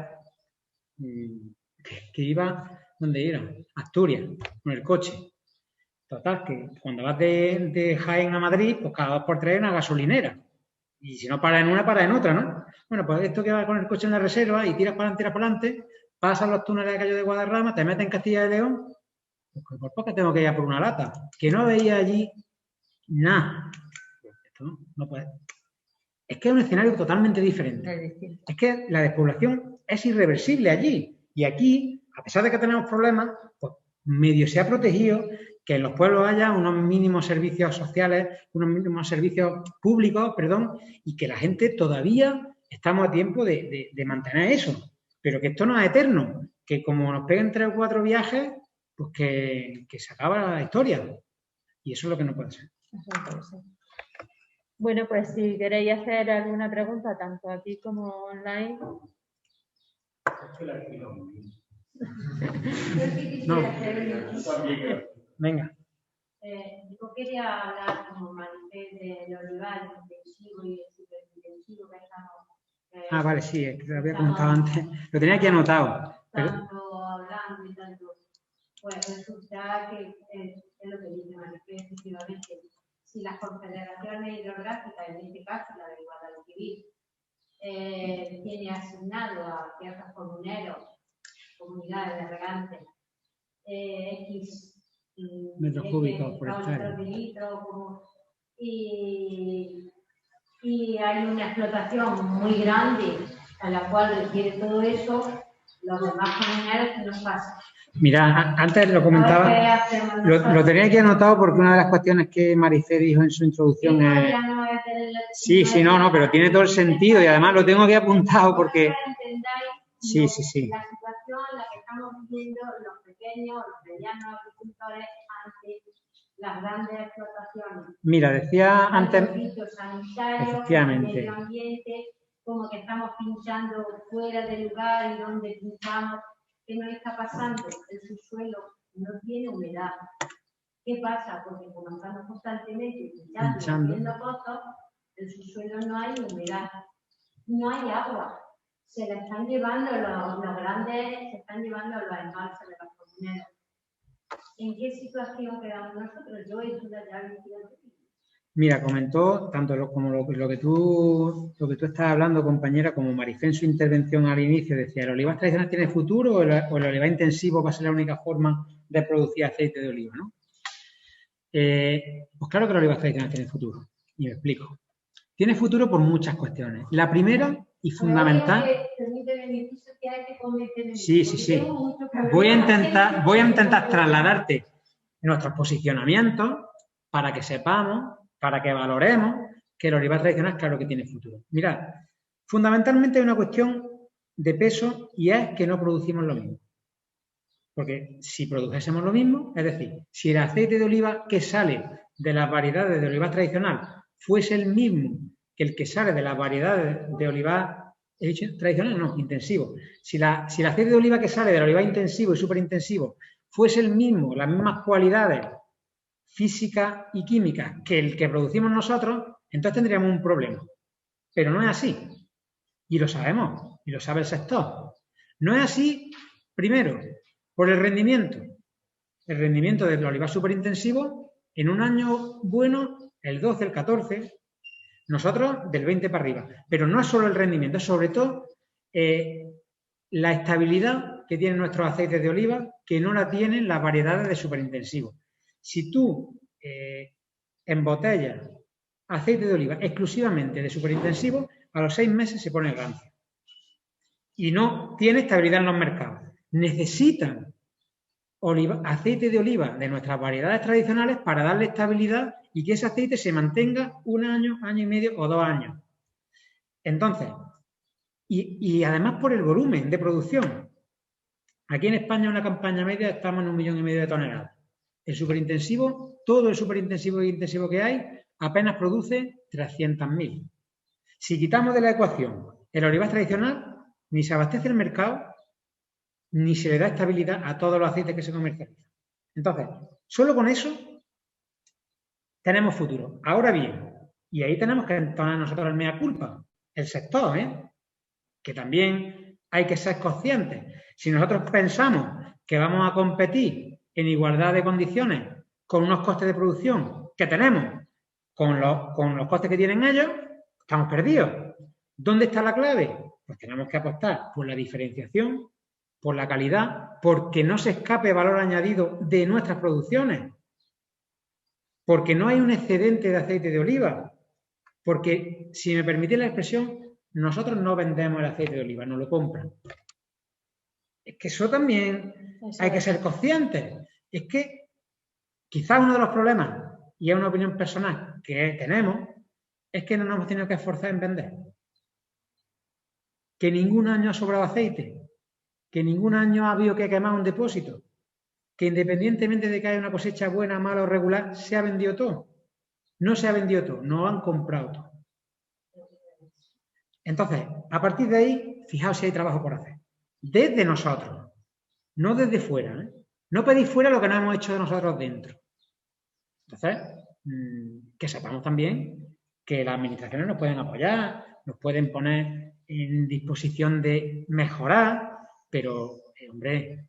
que iba, ¿dónde iba? Asturias, con el coche. Total, que cuando vas de Jaén a Madrid, pues cada 2 por 3 hay una gasolinera. Y si no para en una, para en otra, ¿no? Bueno, pues esto que va con el coche en la reserva y tiras para adelante, pasas los túneles de Cayo de Guadarrama, te metes en Castilla y León, pues por poco tengo que ir a por una lata. Que no veía allí nada. Esto no puede. Es que es un escenario totalmente diferente. Es que la despoblación es irreversible allí. Y aquí, a pesar de que tenemos problemas, pues medio se ha protegido que en los pueblos haya unos mínimos servicios sociales, unos mínimos servicios públicos, perdón, y que la gente todavía estamos a tiempo de mantener eso. Pero que esto no es eterno, que como nos peguen 3 o 4 viajes, pues que se acaba la historia. Y eso es lo que no puede ser. Eso no puede ser. Bueno, pues si queréis hacer alguna pregunta, tanto aquí como online. No. Venga. Yo quería hablar como manifiesto del olivar intensivo y el superintensivo que estamos. Vale, sí, es que lo había comentado antes. Lo tenía aquí anotado. Tanto hablando y tanto. Pues resulta que es lo que dice manifiesto, efectivamente. Si las confederaciones hidrográficas, en este caso la de Guadalquivir, tiene asignado a tierras comuneros, comunidades de regantes, X metros cúbicos por hectárea. Y hay una explotación muy grande a la cual requiere todo eso, Los demás comuneros, ¿qué nos pasa? Mira, antes lo comentaba, ¿Qué hacemos lo nosotros? tenía aquí anotado porque una de las cuestiones que Maricé dijo en su introducción Esto es... ya no es del- Sí, no, pero tiene todo el sentido y además lo tengo aquí apuntado porque... Para que entendáis Sí. la situación en la que estamos viviendo los pequeños, los medianos agricultores ante las grandes explotaciones. Mira, decía antes... Los fitosanitarios, Efectivamente. el medio ambiente, como que estamos pinchando fuera del lugar y donde pinchamos, ¿qué nos está pasando? El subsuelo no tiene humedad. ¿Qué pasa? Porque como estamos constantemente pinchando, haciendo pozos, el subsuelo no hay humedad, no hay agua. Se la están llevando los grandes, se están llevando los embalses de los comuneros. ¿En qué situación quedamos nosotros? Yo he hecho ya 22 años. Mira, comentó tanto como lo que tú estás hablando, compañera, como Marifé en su intervención al inicio, decía, ¿el olivar tradicional tiene futuro o el olivar intensivo va a ser la única forma de producir aceite de oliva, ¿no? Pues claro que el olivar tradicional tiene futuro, y me explico. Tiene futuro por muchas cuestiones. La primera y fundamental... Sí. Voy a intentar trasladarte nuestros posicionamientos para que sepamos, para que valoremos que el olivar tradicional, claro que tiene futuro. Mirad, fundamentalmente hay una cuestión de peso y es que no producimos lo mismo. Porque si produjésemos lo mismo, es decir, si el aceite de oliva que sale de las variedades de olivar tradicional fuese el mismo que el que sale de las variedades de olivar, he dicho tradicional, no, intensivo. Si el aceite de oliva que sale del olivar intensivo y superintensivo fuese el mismo, las mismas cualidades físicas y químicas que el que producimos nosotros, entonces tendríamos un problema. Pero no es así. Y lo sabemos, y lo sabe el sector. No es así, primero, por el rendimiento. El rendimiento del olivar superintensivo, en un año bueno, el 12, el 14, nosotros del 20 para arriba. Pero no es solo el rendimiento, es sobre todo la estabilidad que tienen nuestros aceites de oliva, que no la tienen las variedades de superintensivo. Si tú embotellas aceite de oliva exclusivamente de superintensivo, a los 6 meses se pone rancio. Y no tiene estabilidad en los mercados. Necesitan aceite de oliva de nuestras variedades tradicionales para darle estabilidad y que ese aceite se mantenga un año, año y medio o 2 años. Entonces, y además por el volumen de producción. Aquí en España, en una campaña media, estamos en 1,5 millones de toneladas. El superintensivo, todo el superintensivo e intensivo que hay, apenas produce 300.000. Si quitamos de la ecuación el olivar tradicional, ni se abastece el mercado, ni se le da estabilidad a todos los aceites que se comercializan. Entonces, solo con eso tenemos futuro. Ahora bien, y ahí tenemos que entonar nosotros el mea culpa, el sector, que también hay que ser conscientes. Si nosotros pensamos que vamos a competir en igualdad de condiciones con unos costes de producción que tenemos con los costes que tienen ellos, estamos perdidos. ¿Dónde está la clave? Pues tenemos que apostar por la diferenciación, por la calidad, porque no se escape valor añadido de nuestras producciones, porque no hay un excedente de aceite de oliva, porque, si me permitís la expresión, nosotros no vendemos el aceite de oliva, nos lo compran. Es que eso también hay que ser conscientes. Es que quizás uno de los problemas, y es una opinión personal que tenemos, es que no nos hemos tenido que esforzar en vender. Que ningún año ha sobrado aceite, que ningún año ha habido que quemar un depósito, que independientemente de que haya una cosecha buena, mala o regular, se ha vendido todo. No se ha vendido todo, no han comprado todo. Entonces, a partir de ahí, fijaos si hay trabajo por hacer. Desde nosotros, no desde fuera. No pedís fuera lo que no hemos hecho de nosotros dentro. Entonces, que sepamos también que las administraciones nos pueden apoyar, nos pueden poner en disposición de mejorar, pero, hombre,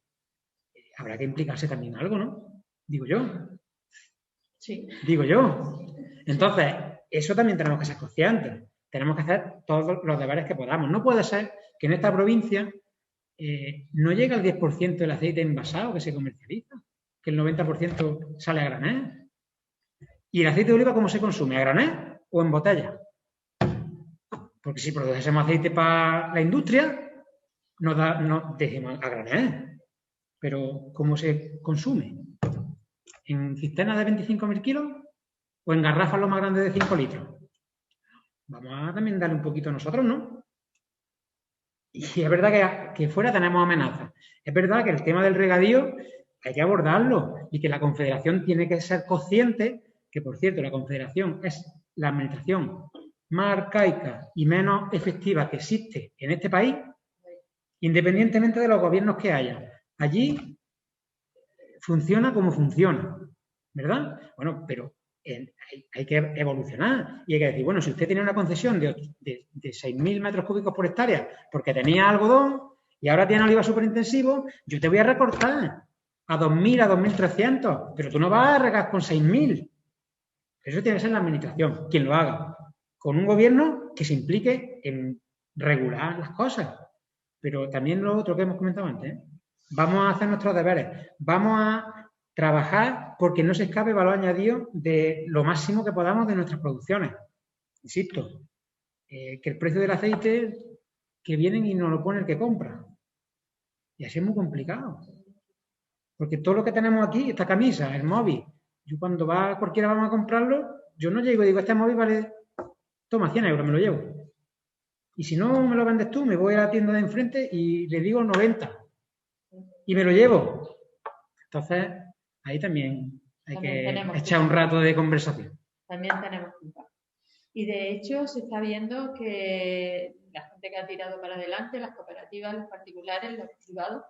habrá que implicarse también algo, ¿no? Digo yo. Sí. Digo yo. Entonces, eso también tenemos que ser conscientes. Tenemos que hacer todos los deberes que podamos. No puede ser que en esta provincia no llegue al 10% del aceite envasado que se comercializa, que el 90% sale a granel. ¿Y el aceite de oliva cómo se consume? ¿A granel o en botella? Porque si produjésemos aceite para la industria, nos decimos a granel, pero ¿cómo se consume? ¿En cisternas de 25.000 kilos o en garrafas lo más grandes de 5 litros? Vamos a también darle un poquito a nosotros, ¿no? Y es verdad que fuera tenemos amenazas. Es verdad que el tema del regadío hay que abordarlo y que la Confederación tiene que ser consciente que, por cierto, la Confederación es la administración más arcaica y menos efectiva que existe en este país, independientemente de los gobiernos que haya. Allí funciona como funciona, ¿verdad? Bueno, pero hay que evolucionar y hay que decir, bueno, si usted tenía una concesión de 6.000 metros cúbicos por hectárea porque tenía algodón y ahora tiene oliva superintensivo, yo te voy a recortar a 2.000, a 2.300, pero tú no vas a regar con 6.000. Eso tiene que ser la administración, quien lo haga, con un gobierno que se implique en regular las cosas. Pero también lo otro que hemos comentado antes, ¿eh? Vamos a hacer nuestros deberes, vamos a trabajar porque no se escape valor añadido de lo máximo que podamos de nuestras producciones. Insisto, que el precio del aceite que vienen y nos lo pone el que compra. Y así es muy complicado. Porque todo lo que tenemos aquí, esta camisa, el móvil, yo cuando va cualquiera vamos a comprarlo, yo no llego y digo, este móvil vale, toma 100 euros, me lo llevo. Y si no me lo vendes tú, me voy a la tienda de enfrente y le digo 90. Y me lo llevo. Entonces, ahí también hay que echar un rato de conversación. También tenemos culpa. Y de hecho se está viendo que la gente que ha tirado para adelante, las cooperativas, los particulares, los privados,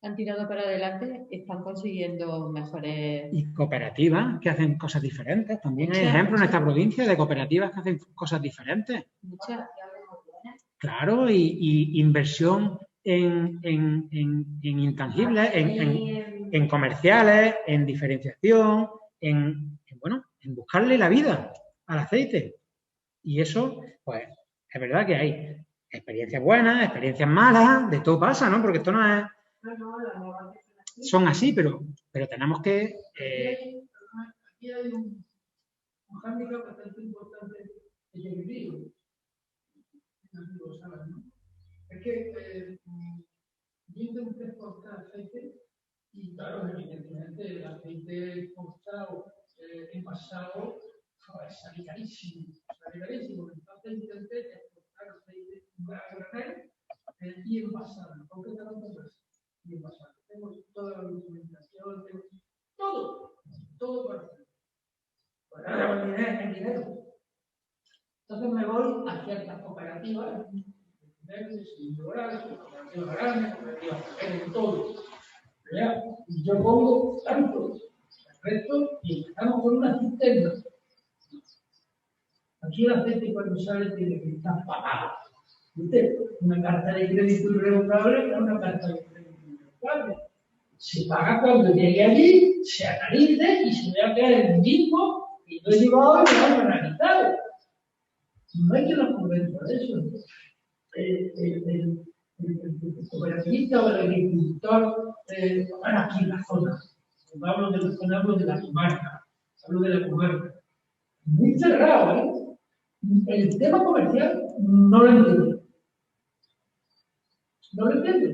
han tirado para adelante, están consiguiendo mejores... Y cooperativas que hacen cosas diferentes. También hay ejemplos en esta provincia de cooperativas que hacen cosas diferentes. Muchas. Claro, y inversión en intangibles, en comerciales, en diferenciación, en buscarle la vida al aceite. Y eso, pues, es verdad que hay experiencias buenas, experiencias malas, de todo pasa, ¿no? Porque esto no es... Son así, pero tenemos que... Aquí hay un hándicap bastante importante que yo vivido. Es que yo intenté exportar aceite y, claro, evidentemente el aceite exportado envasado sale carísimo. Entonces intenté exportar aceite a granel y envasarlo, concretamente y envasarlo. Tengo toda la documentación, tengo todo para hacerlo. Pues ahora el dinero. Entonces me voy a ciertas cooperativas, cooperativas grandes, cooperativas pequeñas, todo. Y yo pongo tanto, el resto, y empezamos con una cisterna. Aquí el aceite cuando sale tiene que estar pagado. ¿Viste? Una carta de crédito irrevocable es una carta de crédito irrevocable. Se paga cuando llegue allí, se analice y se vea que es el mismo y no he llevado y me van a analizar. No hay que nos convenza de eso. El cooperativista o el agricultor, aquí en la zona, hablo de la comarca, muy cerrado, ¿eh? El tema comercial no lo entiendo. No lo entiendo.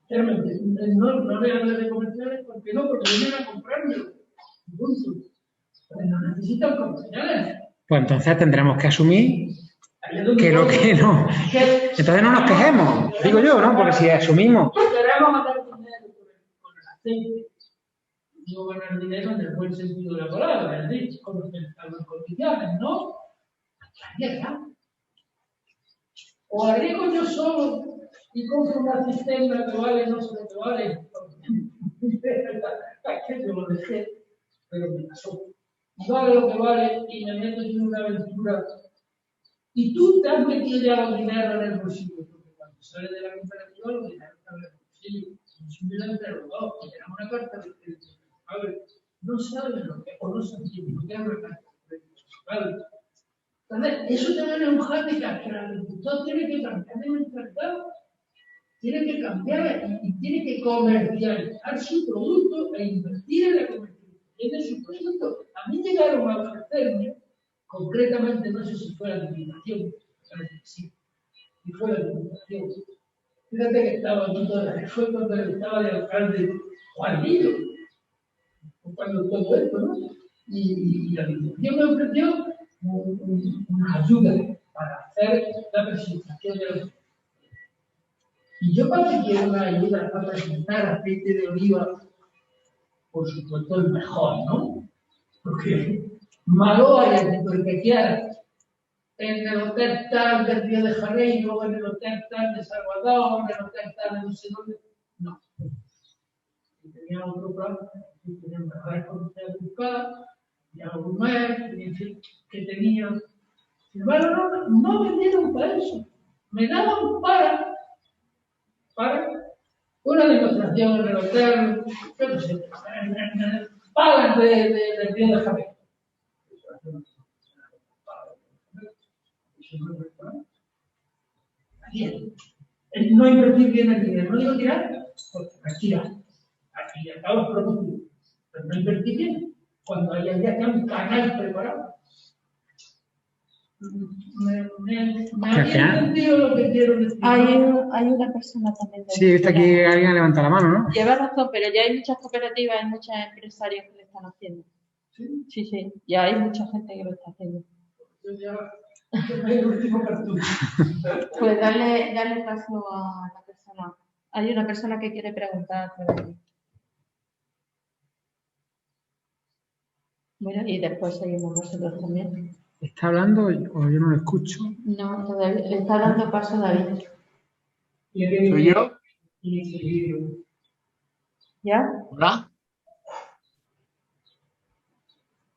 Realmente, no le hablo de comerciales porque vienen a comprármelo. Punto. Pues no necesitan comerciales. Pues entonces tendremos que asumir que lo que no. Entonces no nos quejemos, digo yo, ¿no? Porque si asumimos. Queremos ganar dinero con el aceite. Digo ganar dinero en el buen sentido de la palabra, es decir, con las condiciones, ¿no? O agrego yo solo y compro una cisterna que vale no sé lo que vale. Aquello lo dejé, pero me pasó. Vale lo que vale y me meto en una aventura. Y tú te has metido ya los dineros en el bolsillo, porque cuando sales de la cooperativa los dineros están en el bolsillo. Simplemente los dos, y tenemos una carta de crédito. No saben lo que, o no saben lo que es una carta de crédito. Entonces, eso también es un hándicap que el agricultor tiene que cambiar de mentalidad, tiene que cambiar y tiene que comercializar su producto e invertir en la comercialización de su producto. A mí llegaron a ofrecerme, concretamente, no sé si fue la Diputación, parece que sí, si fue la Diputación, Fíjate que estaba aquí fue cuando estaba de alcalde Juan Lillo, cuando todo esto, ¿no? Y la Diputación me ofreció una ayuda para hacer la presentación de los... Y yo para que quiero una ayuda para presentar aceite de oliva, por supuesto el mejor, ¿no? Porque malo hay porque quiera. En el hotel tal del Río de Janeiro, en el hotel tal de Salvador, en el hotel tal de no sé dónde. No. Si tenía otro plan, si tenía mejores condiciones de buscar, tenía algún mes, en fin, que tenía. Sin embargo, no me dieron para eso. Me daban para una demostración en el hotel, yo no sé, en palas del Río de Janeiro. Bien. No invertir bien el dinero, no digo tirar, porque aquí ya estamos producidos, pero no invertir bien, cuando haya ya un canal preparado. Me había entendido lo que quiero decir. Hay una persona también. Sí, está aquí alguien levanta la mano, ¿no? Lleva razón, pero ya hay muchas cooperativas, hay muchos empresarios que lo están haciendo. Sí, sí, ya hay mucha gente que lo está haciendo. Pues darle paso a la persona. Hay una persona que quiere preguntar. Bueno, y después seguimos nosotros también. ¿Está hablando o yo no lo escucho? No, todavía le está dando paso a David. ¿Soy yo? ¿Ya? ¿Hola?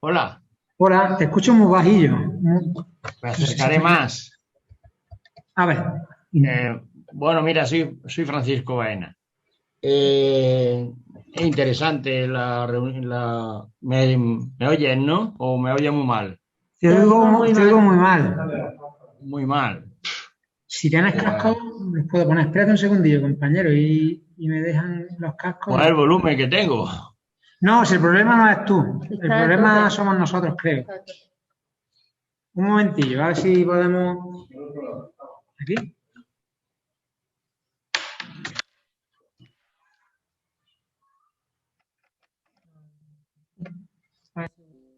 Hola. Hola, te escucho muy bajillo. Me acercaré más. A ver. Bueno, mira, soy Francisco Baena. Es interesante la reunión. ¿Me oyes, no? ¿O me oyes muy mal? Te oigo muy mal. Muy mal. Si tienes cascos, les puedo poner. Espérate un segundillo, compañero, y me dejan los cascos. ¿Cuál es el volumen que tengo? No, si el problema no es tú. El problema somos nosotros, creo. Un momentillo, a ver si podemos... ¿Aquí?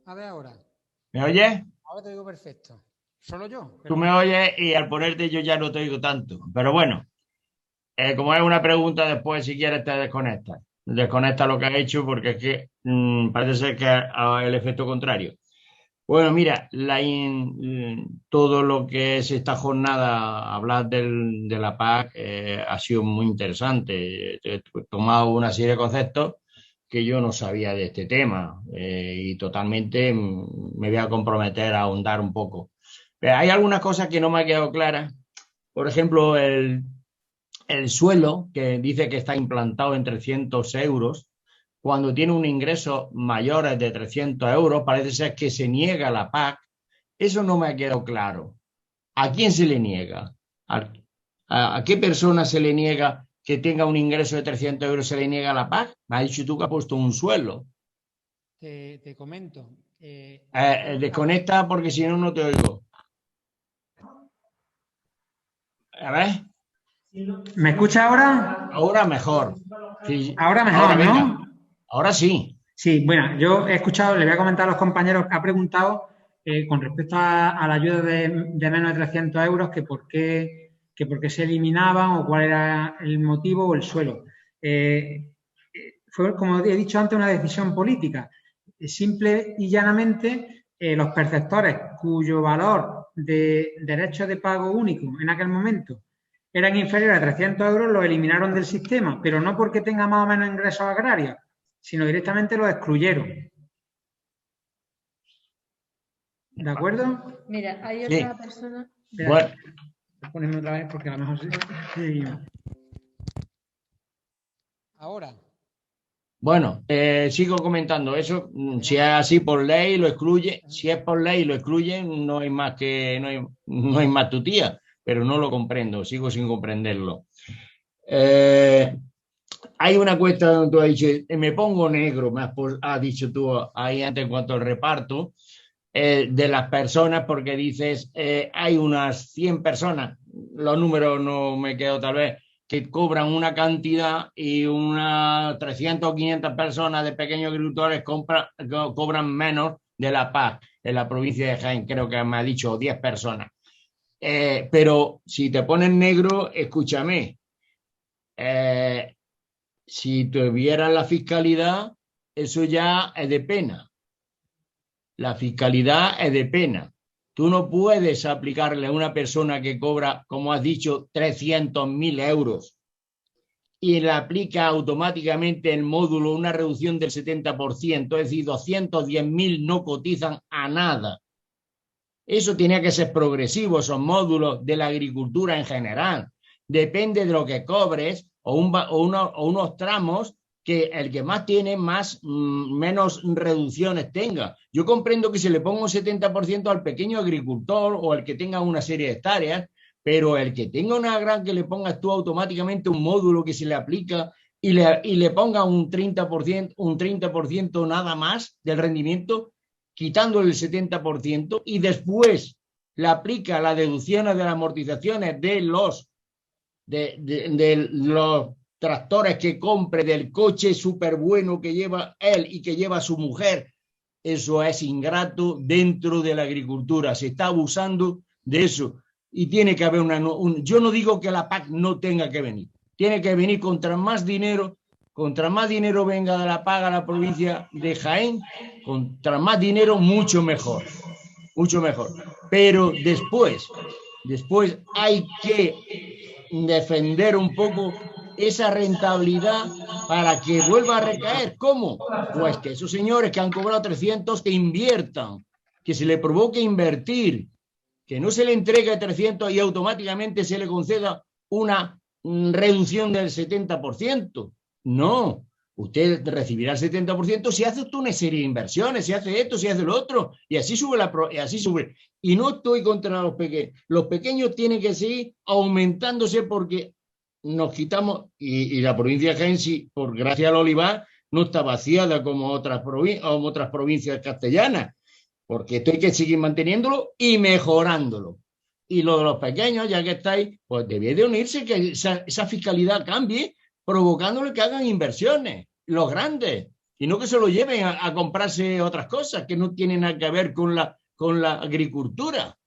A ver ahora. ¿Me oyes? Ahora te digo perfecto. Solo yo. Tú me oyes y al ponerte yo ya no te oigo tanto. Pero bueno, como es una pregunta, después si quieres te desconectas. Desconecta lo que has hecho porque es que parece ser que el efecto contrario. Bueno, mira, todo lo que es esta jornada, hablar de la PAC ha sido muy interesante. He tomado una serie de conceptos que yo no sabía de este tema y totalmente me voy a comprometer a ahondar un poco. Pero hay algunas cosas que no me ha quedado claras. Por ejemplo, el suelo, que dice que está implantado en 300 euros, cuando tiene un ingreso mayor de 300 euros, parece ser que se niega la PAC. Eso no me ha quedado claro. ¿A quién se le niega? ¿A qué persona se le niega que tenga un ingreso de 300 euros, se le niega la PAC? Me has dicho tú que has puesto un suelo. Te comento. Desconecta porque si no, no te oigo. A ver. ¿Me escucha ahora? Ahora mejor. Sí. Ahora mejor, ahora, ¿no? venga. Ahora sí. Sí, bueno, yo he escuchado, le voy a comentar a los compañeros que ha preguntado con respecto a la ayuda de menos de 300 euros, que por qué se eliminaban o cuál era el motivo o el suelo. Fue, como he dicho antes, una decisión política. Simple y llanamente, los perceptores cuyo valor de derecho de pago único en aquel momento eran inferiores a 300 euros, los eliminaron del sistema, pero no porque tenga más o menos ingresos agrarios, sino directamente los excluyeron. ¿De acuerdo? Mira, hay otra persona. Bueno. Poneme otra vez porque a lo mejor sí. Ahora. Bueno, sigo comentando eso. Si es así por ley lo excluye. Si es por ley lo excluyen, no hay más tu tía, pero no lo comprendo, sigo sin comprenderlo. Hay una cuestión donde tú has dicho, me pongo negro, has dicho tú ahí antes en cuanto al reparto de las personas, porque dices, hay unas 100 personas, los números no me quedo tal vez, que cobran una cantidad y unas 300 o 500 personas de pequeños agricultores cobran menos de la PAC en la provincia de Jaén, creo que me ha dicho 10 personas. Pero si te pones negro, escúchame, si tuvieras la fiscalidad, eso ya es de pena. La fiscalidad es de pena. Tú no puedes aplicarle a una persona que cobra, como has dicho, 300.000 euros y le aplica automáticamente el módulo una reducción del 70%, es decir, 210.000 no cotizan a nada. Eso tiene que ser progresivo, esos módulos de la agricultura en general. Depende de lo que cobres o unos tramos que el que más tiene menos reducciones tenga. Yo comprendo que se le ponga un 70% al pequeño agricultor o al que tenga una serie de hectáreas, pero el que tenga una gran, que le pongas tú automáticamente un módulo que se le aplica y le ponga un 30% nada más del rendimiento, quitándole el 70%, y después le aplica las deducciones de las amortizaciones de los tractores que compre, del coche súper bueno que lleva él y que lleva su mujer. Eso es ingrato dentro de la agricultura. Se está abusando de eso. Y tiene que haber yo no digo que la PAC no tenga que venir. Tiene que venir contra más dinero venga de la PAC a la provincia de Jaén, contra más dinero, mucho mejor. Mucho mejor. Pero después hay que defender un poco esa rentabilidad para que vuelva a recaer. ¿Cómo? Pues que esos señores que han cobrado 300 que inviertan, que se le provoque invertir, que no se le entregue 300 y automáticamente se le conceda una reducción del 70%. No, usted recibirá el 70% si hace usted una serie de inversiones, si hace esto, si hace lo otro, y así sube. Y no estoy contra los pequeños. Los pequeños tienen que seguir aumentándose porque nos quitamos, y la provincia de Jaén, sí, por gracia al olivar, no está vaciada como otras provincias castellanas, porque esto hay que seguir manteniéndolo y mejorándolo. Y lo de los pequeños, ya que estáis, pues debéis de unirse, que esa fiscalidad cambie, provocándole que hagan inversiones, los grandes, y no que se lo lleven a comprarse otras cosas que no tienen nada que ver con la agricultura.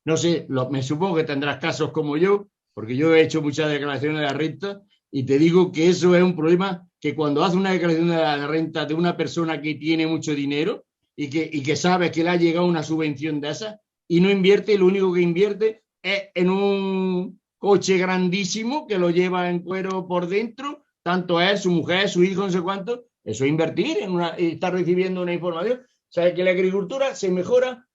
No sé, me supongo que tendrás casos como yo, porque yo he hecho muchas declaraciones de la renta y te digo que eso es un problema, que cuando hace una declaración de la renta de una persona que tiene mucho dinero y que sabe que le ha llegado una subvención de esa y no invierte, lo único que invierte es en un coche grandísimo que lo lleva en cuero por dentro, tanto él, su mujer, su hijo, no sé cuánto. Eso es invertir estar recibiendo una información. O sea, que la agricultura se mejora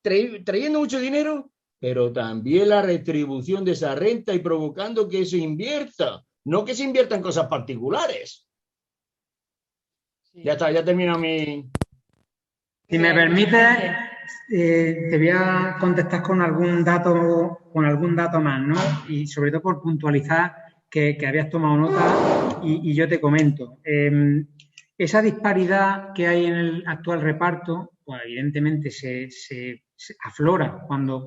trayendo mucho dinero, pero también la retribución de esa renta y provocando que se invierta, no que se invierta en cosas particulares. Sí. Ya está, ya termino mi... Si me permites, te voy a contestar con algún dato más, ¿no? Y sobre todo por puntualizar que habías tomado nota y yo te comento. Esa disparidad que hay en el actual reparto, pues evidentemente se aflora cuando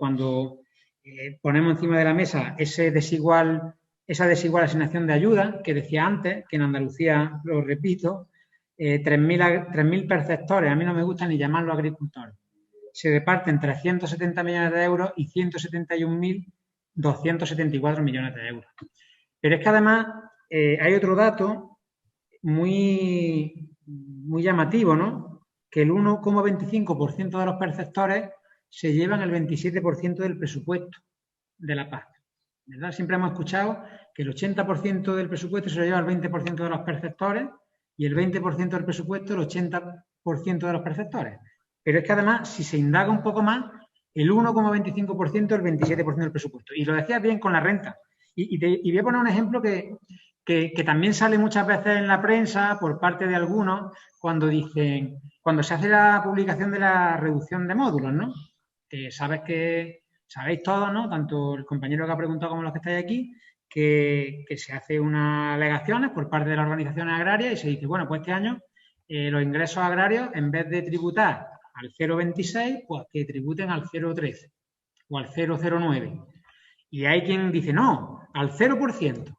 ponemos encima de la mesa esa desigual asignación de ayuda que decía antes, que en Andalucía, lo repito, 3.000 perceptores, a mí no me gusta ni llamarlos agricultores, se reparten 370 millones de euros y 171.274 millones de euros. Pero es que además hay otro dato muy llamativo, ¿no? Que el 1,25% de los perceptores se llevan el 27% del presupuesto de la PAC, ¿verdad? Siempre hemos escuchado que el 80% del presupuesto se lo lleva el 20% de los perceptores y el 20% del presupuesto el 80% de los perceptores. Pero es que además, si se indaga un poco más, el 1,25% el 27% del presupuesto. Y lo decías bien con la renta. Y voy a poner un ejemplo que también sale muchas veces en la prensa por parte de algunos cuando se hace la publicación de la reducción de módulos, ¿no? Que sabéis todos, ¿no? Tanto el compañero que ha preguntado como los que estáis aquí, que se hace unas alegaciones por parte de las organizaciones agrarias y se dice, bueno, pues este año los ingresos agrarios, en vez de tributar al 0,26, pues que tributen al 0,13 o al 0,09. Y hay quien dice, no, al 0%.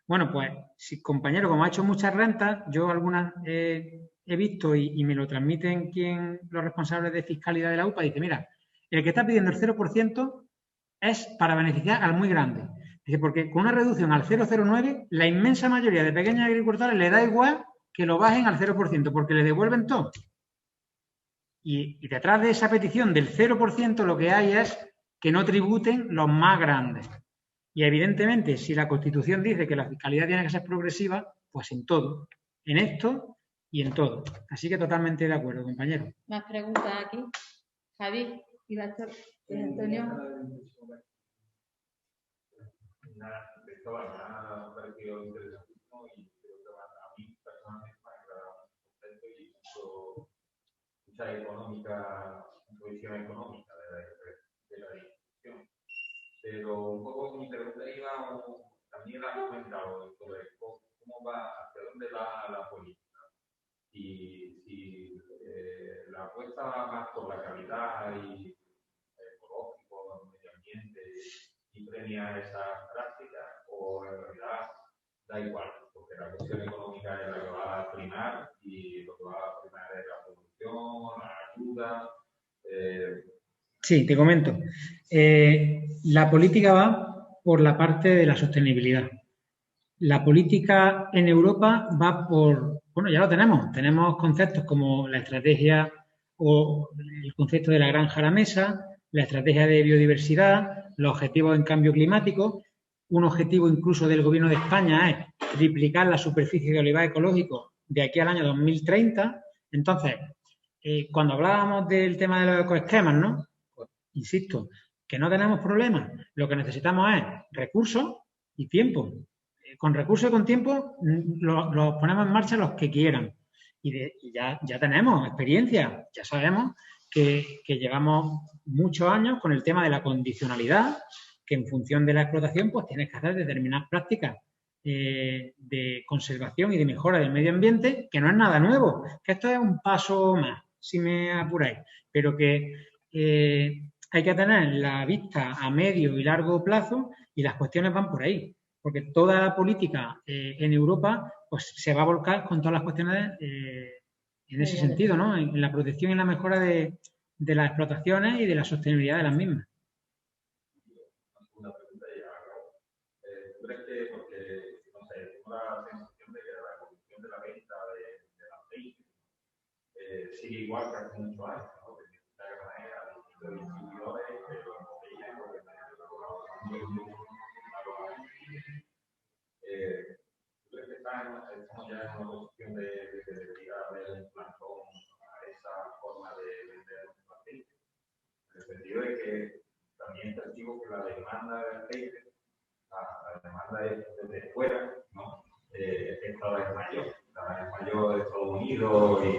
Bueno, pues, si, compañero, como ha hecho muchas rentas, yo algunas he visto y me lo transmiten los responsables de fiscalidad de la UPA, dice, mira, el que está pidiendo el 0% es para beneficiar al muy grande. Dice, porque con una reducción al 0,09, la inmensa mayoría de pequeños agricultores le da igual que lo bajen al 0%, porque le devuelven todo. Y detrás de esa petición del 0% lo que hay es que no tributen los más grandes. Y evidentemente, si la Constitución dice que la fiscalidad tiene que ser progresiva, pues en todo, en esto y en todo. Así que totalmente de acuerdo, compañero. Más preguntas aquí. Javi y Antonio. Cristóbal, me ha parecido interesantísimo y creo que a mí personalmente me ha agradado mucho y mucha visión económica de la discusión. Pero un poco mi pregunta iba, también la has comentado sobre cómo va, hacia dónde va la política. Si la apuesta va más por la calidad y ecológico, medio ambiente y premia esas prácticas, o en realidad da igual, porque la cuestión económica es la que va a primar y lo que va a primar es la producción, la ayuda. Sí, te comento. La política va por la parte de la sostenibilidad. La política en Europa va por, bueno, ya lo tenemos conceptos como la estrategia o el concepto de la granja a la mesa, la estrategia de biodiversidad, los objetivos en cambio climático. Un objetivo incluso del Gobierno de España es triplicar la superficie de olivar ecológico de aquí al año 2030. Entonces, cuando hablábamos del tema de los ecoesquemas, ¿no? Pues, insisto, que no tenemos problemas. Lo que necesitamos es recursos y tiempo. Con recursos y con tiempo los ponemos en marcha los que quieran. Y ya tenemos experiencia, ya sabemos que llevamos muchos años con el tema de la condicionalidad, que en función de la explotación pues tienes que hacer determinadas prácticas de conservación y de mejora del medio ambiente, que no es nada nuevo, que esto es un paso más, si me apuráis, pero que hay que tener la vista a medio y largo plazo y las cuestiones van por ahí, porque toda la política en Europa pues se va a volcar con todas las cuestiones en ese sentido, ¿no? En la protección y la mejora de las explotaciones y de la sostenibilidad de las mismas. Una pregunta ya, ¿tú crees que, porque, no sé, tengo la sensación de que la evolución de la venta del aceite sigue igual que hace muchos años, ¿no? De alguna manera, distintos distribuidores, pero el aceite, porque ¿tú crees que estamos ya en una posición de darle un plantón a esa forma de vender el aceite? En el sentido de que también percibo que la demanda de aceite, la demanda desde fuera, ¿no? Es cada vez mayor. Cada vez mayor de Estados Unidos y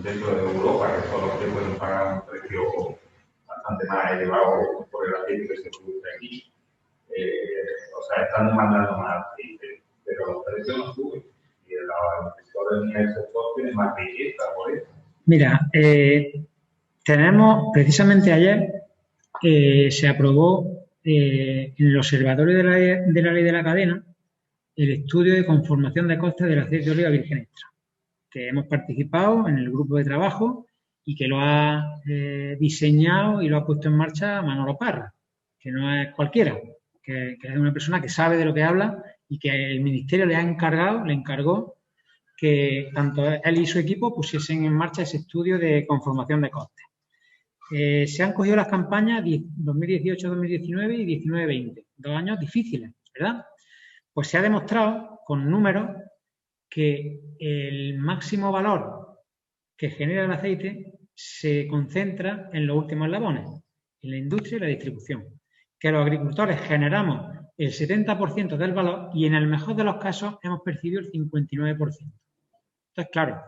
dentro de Europa, que son los que pueden pagar un precio bastante más elevado por el aceite que se produce aquí. O sea, están demandando más aceite, pero los precios no suben. Y los sectores del sector tienen más riqueza por eso. Mira, tenemos precisamente ayer se aprobó en el Observatorio de la Ley de la Cadena el estudio de conformación de costes del aceite de oliva virgen extra, que hemos participado en el grupo de trabajo y que lo ha diseñado y lo ha puesto en marcha Manolo Parra, que no es cualquiera, que es una persona que sabe de lo que habla y que el Ministerio le encargó que tanto él y su equipo pusiesen en marcha ese estudio de conformación de costes. Se han cogido las campañas 2018-2019 y 19-20, 2 años difíciles, ¿verdad? Pues se ha demostrado con números que el máximo valor que genera el aceite se concentra en los últimos eslabones, en la industria y la distribución. Que los agricultores generamos el 70% del valor y en el mejor de los casos hemos percibido el 59%. Entonces, claro,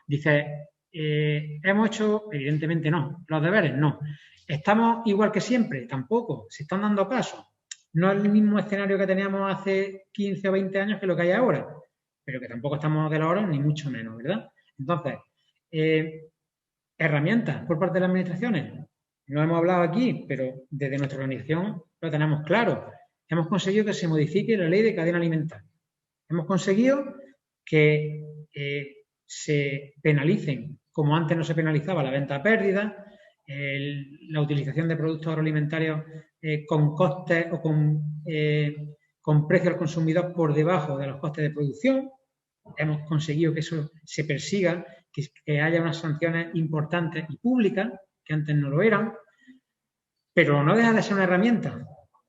dice, ¿hemos hecho? Evidentemente no. ¿Los deberes? No. ¿Estamos igual que siempre? Tampoco. ¿Se están dando pasos? No es el mismo escenario que teníamos hace 15 o 20 años que lo que hay ahora, pero que tampoco estamos de la hora, ni mucho menos, ¿verdad? Entonces, herramientas por parte de las administraciones. No hemos hablado aquí, pero desde nuestra organización lo tenemos claro. Hemos conseguido que se modifique la ley de cadena alimentaria. Hemos conseguido que se penalicen, como antes no se penalizaba, la venta a pérdida, la utilización de productos agroalimentarios con costes o con precio al consumidor por debajo de los costes de producción. Hemos conseguido que eso se persiga, que haya unas sanciones importantes y públicas, que antes no lo eran, pero no deja de ser una herramienta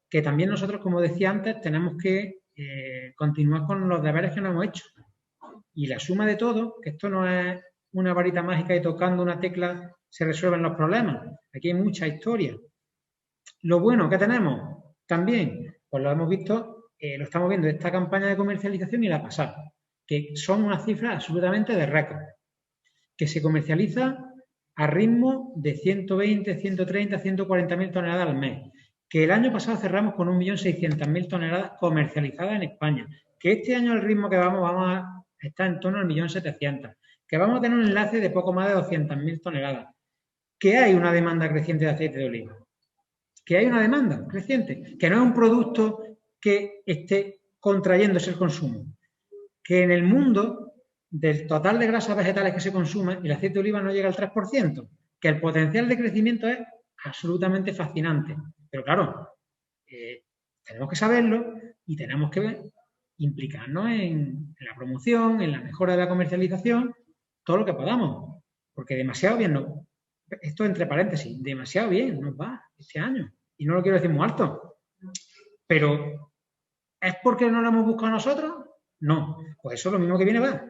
que también nosotros, como decía antes, tenemos que continuar con los deberes que nos hemos hecho. Y la suma de todo, que esto no es una varita mágica y tocando una tecla se resuelven los problemas. Aquí hay mucha historia. Lo bueno que tenemos también, pues lo hemos visto, lo estamos viendo esta campaña de comercialización y la pasada, que son unas cifras absolutamente de récord, que se comercializa a ritmo de 120, 130, 140.000 toneladas al mes, que el año pasado cerramos con 1.600.000 toneladas comercializadas en España, que este año al ritmo que vamos a estar en torno al 1.700.000, que vamos a tener un enlace de poco más de 200.000 toneladas, que hay una demanda creciente de aceite de oliva, que hay una demanda creciente, que no es un producto que esté contrayéndose el consumo, que en el mundo del total de grasas vegetales que se consume, el aceite de oliva no llega al 3%, que el potencial de crecimiento es absolutamente fascinante. Pero claro, tenemos que saberlo y tenemos que implicarnos en la promoción, en la mejora de la comercialización, todo lo que podamos, porque demasiado bien nos, esto entre paréntesis, demasiado bien nos va este año, y no lo quiero decir muy alto, pero ¿es porque no lo hemos buscado nosotros? No, pues eso es lo mismo que viene va.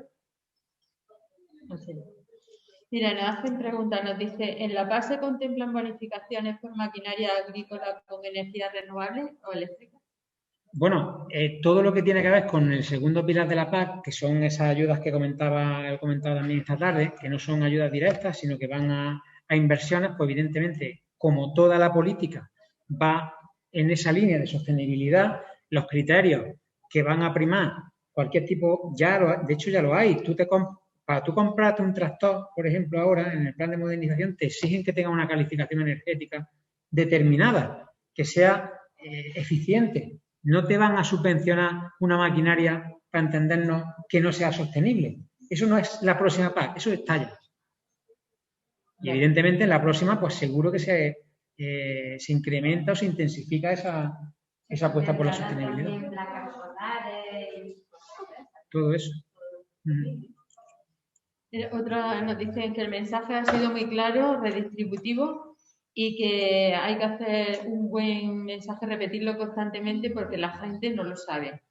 Mira, nos hacen preguntas, nos dice, ¿en la PAC se contemplan bonificaciones por maquinaria agrícola con energías renovables o eléctricas? Bueno, todo lo que tiene que ver con el segundo pilar de la PAC, que son esas ayudas que he comentado también esta tarde, que no son ayudas directas, sino que van a inversiones, pues evidentemente, como toda la política va en esa línea de sostenibilidad, los criterios que van a primar cualquier tipo, de hecho ya lo hay. Para tú comprarte un tractor, por ejemplo, ahora en el plan de modernización, te exigen que tenga una calificación energética determinada, que sea eficiente. No te van a subvencionar una maquinaria, para entendernos, que no sea sostenible. Eso no es la próxima PAC, eso está ya. Y evidentemente en la próxima, pues seguro que se incrementa o se intensifica esa apuesta por la sostenibilidad. Todo eso. Otros nos dicen que el mensaje ha sido muy claro, redistributivo, y que hay que hacer un buen mensaje, repetirlo constantemente porque la gente no lo sabe.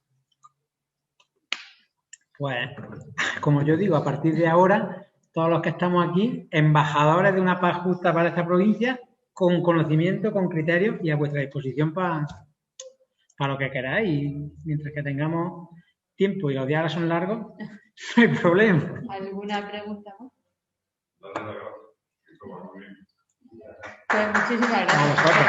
Pues, como yo digo, a partir de ahora, todos los que estamos aquí, embajadores de una PAC justa para esta provincia, con conocimiento, con criterios y a vuestra disposición para lo que queráis. Mientras que tengamos tiempo y los días son largos, no hay problema. ¿Alguna pregunta más? Dale las gracias. Eso va muy bien. Pues muchísimas gracias. A vosotros.